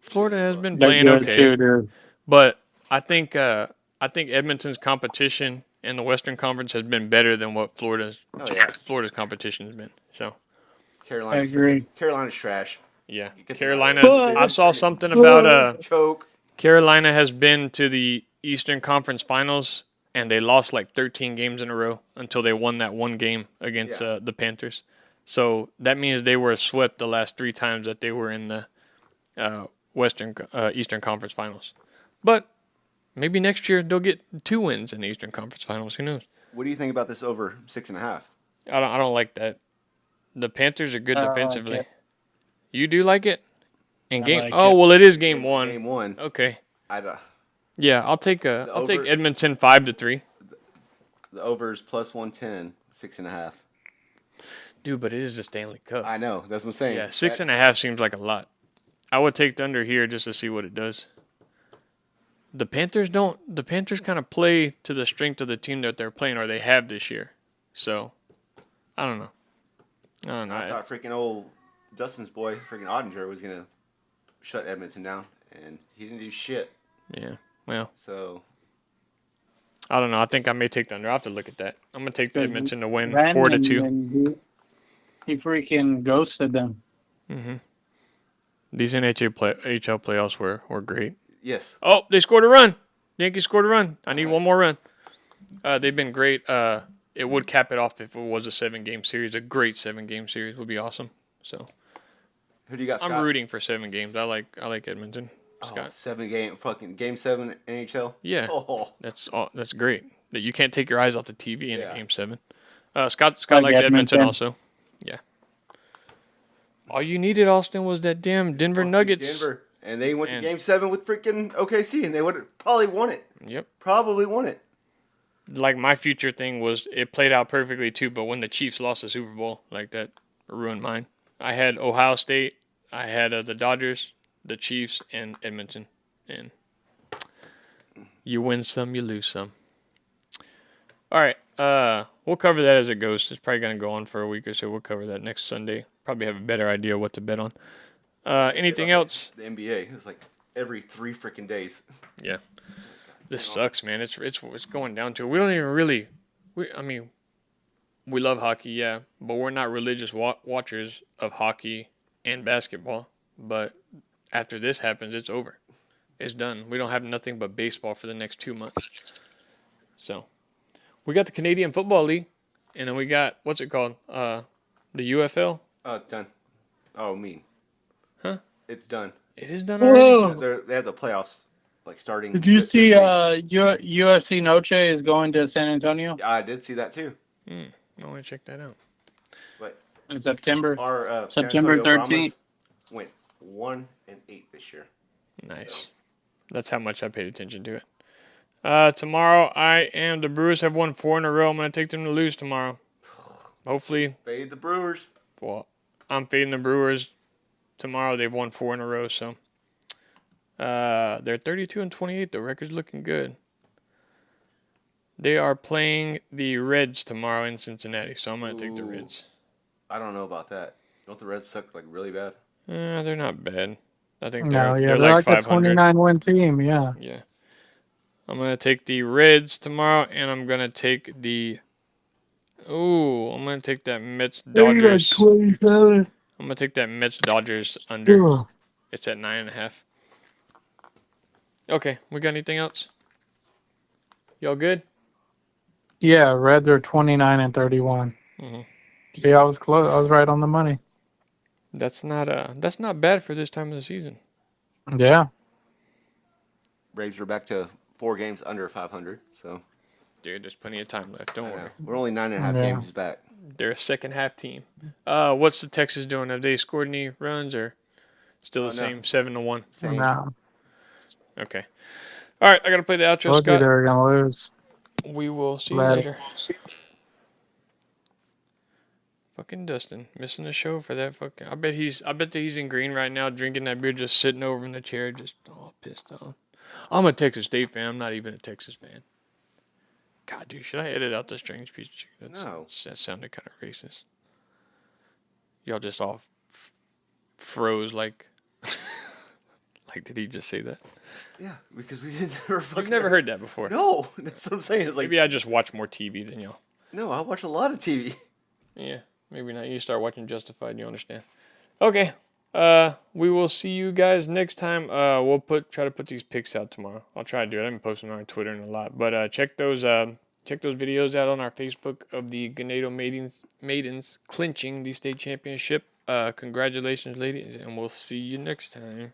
Florida has been They're playing good okay, too, dude. but I think Edmonton's competition in the Western Conference has been better than what Florida's competition has been. So Carolina. I agree. Carolina's trash. yeah, Get Carolina. But- I saw something about Choke. Carolina has been to the Eastern Conference Finals and they lost like 13 games in a row until they won that one game against the Panthers. So that means they were swept the last 3 times that they were in the Eastern Conference Finals. But maybe next year they'll get 2 wins in the Eastern Conference Finals. Who knows? What do you think about this over 6.5? I don't like that. The Panthers are good defensively. Like You do like it? like it. Well, it is game 1. Game 1. Okay. I'll Yeah, I'll take Edmonton 5-3. The over is plus 110, 6.5. Dude, but it is the Stanley Cup. I know. That's what I'm saying. Yeah, 6.5 seems like a lot. I would take the under here just to see what it does. The Panthers kind of play to the strength of the team that they're playing or they have this year. So, I don't know. I thought freaking old Justin's boy, freaking Ottinger, was going to shut Edmonton down, and he didn't do shit. Yeah, well. So, I don't know. I think I may take the under. I'll have to look at that. I'm going to take the Edmonton to win Brandon, 4-2. He freaking ghosted them. Mm-hmm. These NHL playoffs were great. yes. Oh, they scored a run. The Yankees scored a run. I need one more run. They've been great. It would cap it off if it was a 7-game series. A great 7-game series would be awesome. So, Who do you got, Scott? I'm rooting for 7 games. I like Edmonton. Scott. 7-game, fucking Game 7 NHL? Yeah. Oh. That's great. That you can't take your eyes off the TV in a Game 7. Scott Like likes Edmonton Edmonton also. Yeah. All you needed, Austin, was that damn Denver Nuggets. Denver. And they went to Game 7 with freaking OKC, and they would have probably won it. Yep. Probably won it. Like, my future thing was, it played out perfectly, too, but when the Chiefs lost the Super Bowl, like, that ruined mine. I had Ohio State, I had the Dodgers, the Chiefs, and Edmonton. And you win some, you lose some. All right, we'll cover that as it goes. It's probably going to go on for a week or so. We'll cover that next Sunday. Probably have a better idea what to bet on. Anything else? The NBA is like every 3 freaking days. Yeah. This sucks, man. It's going down to it. We don't even really. We love hockey, yeah, but we're not religious watchers of hockey and basketball. But after this happens, it's over. It's done. We don't have nothing but baseball for the next 2 months. So, we got the Canadian Football League, and then we got what's it called? The UFL. It's done. Oh, mean. Huh? It's done. It is done already. They have the playoffs, like starting. Did you see UFC Noche is going to San Antonio? I did see that too. I want to check that out. But in September. Our September 13th. went 1-8 this year. Nice. So. That's how much I paid attention to it. Tomorrow, the Brewers have won 4 in a row. I'm going to take them to lose tomorrow. Hopefully. Fade the Brewers. Well, I'm fading the Brewers tomorrow. They've won 4 in a row, so. They're 32-28. The record's looking good. They are playing the Reds tomorrow in Cincinnati, so I'm going to take the Reds. I don't know about that. Don't the Reds suck like really bad? They're not bad. I think they're like a 29-win team, yeah. Yeah. I'm going to take the Reds tomorrow, and I'm going to take I'm going to take that Mets-Dodgers. 27. I'm going to take that Mets-Dodgers under. Ugh. It's at 9.5. Okay, we got anything else? Y'all good? Yeah, Reds are 29-31. Mm-hmm. Yeah, I was close. I was right on the money. That's not bad for this time of the season. Yeah. Braves are back to 4 games under 500. So, dude, there's plenty of time left. Don't worry. We're only 9.5 games back. They're a second half team. What's the Texas doing? Have they scored any runs or still the same 7-1? Same. No. Okay. All right, I gotta play the outro, Told you Scott. they're gonna lose. We will see you later. Fucking Dustin missing the show for that fucking. I bet that he's in green right now, drinking that beer, just sitting over in the chair, just all pissed off. I'm a Texas State fan. I'm not even a Texas fan. God, dude, should I edit out the strange piece of chicken? No. That sounded kind of racist. Y'all just all froze like. Like, did he just say that? Yeah, because we didn't never fucking. You've never heard that before. No, that's what I'm saying. It's like maybe I just watch more TV than y'all. No, I watch a lot of TV. Yeah, maybe not. You start watching Justified, and you understand. Okay, we will see you guys next time. We'll try to put these pics out tomorrow. I'll try to do it. I've been posting on Twitter and a lot, but check those videos out on our Facebook of the Ganado Maidens clinching the state championship. Congratulations, ladies, and we'll see you next time.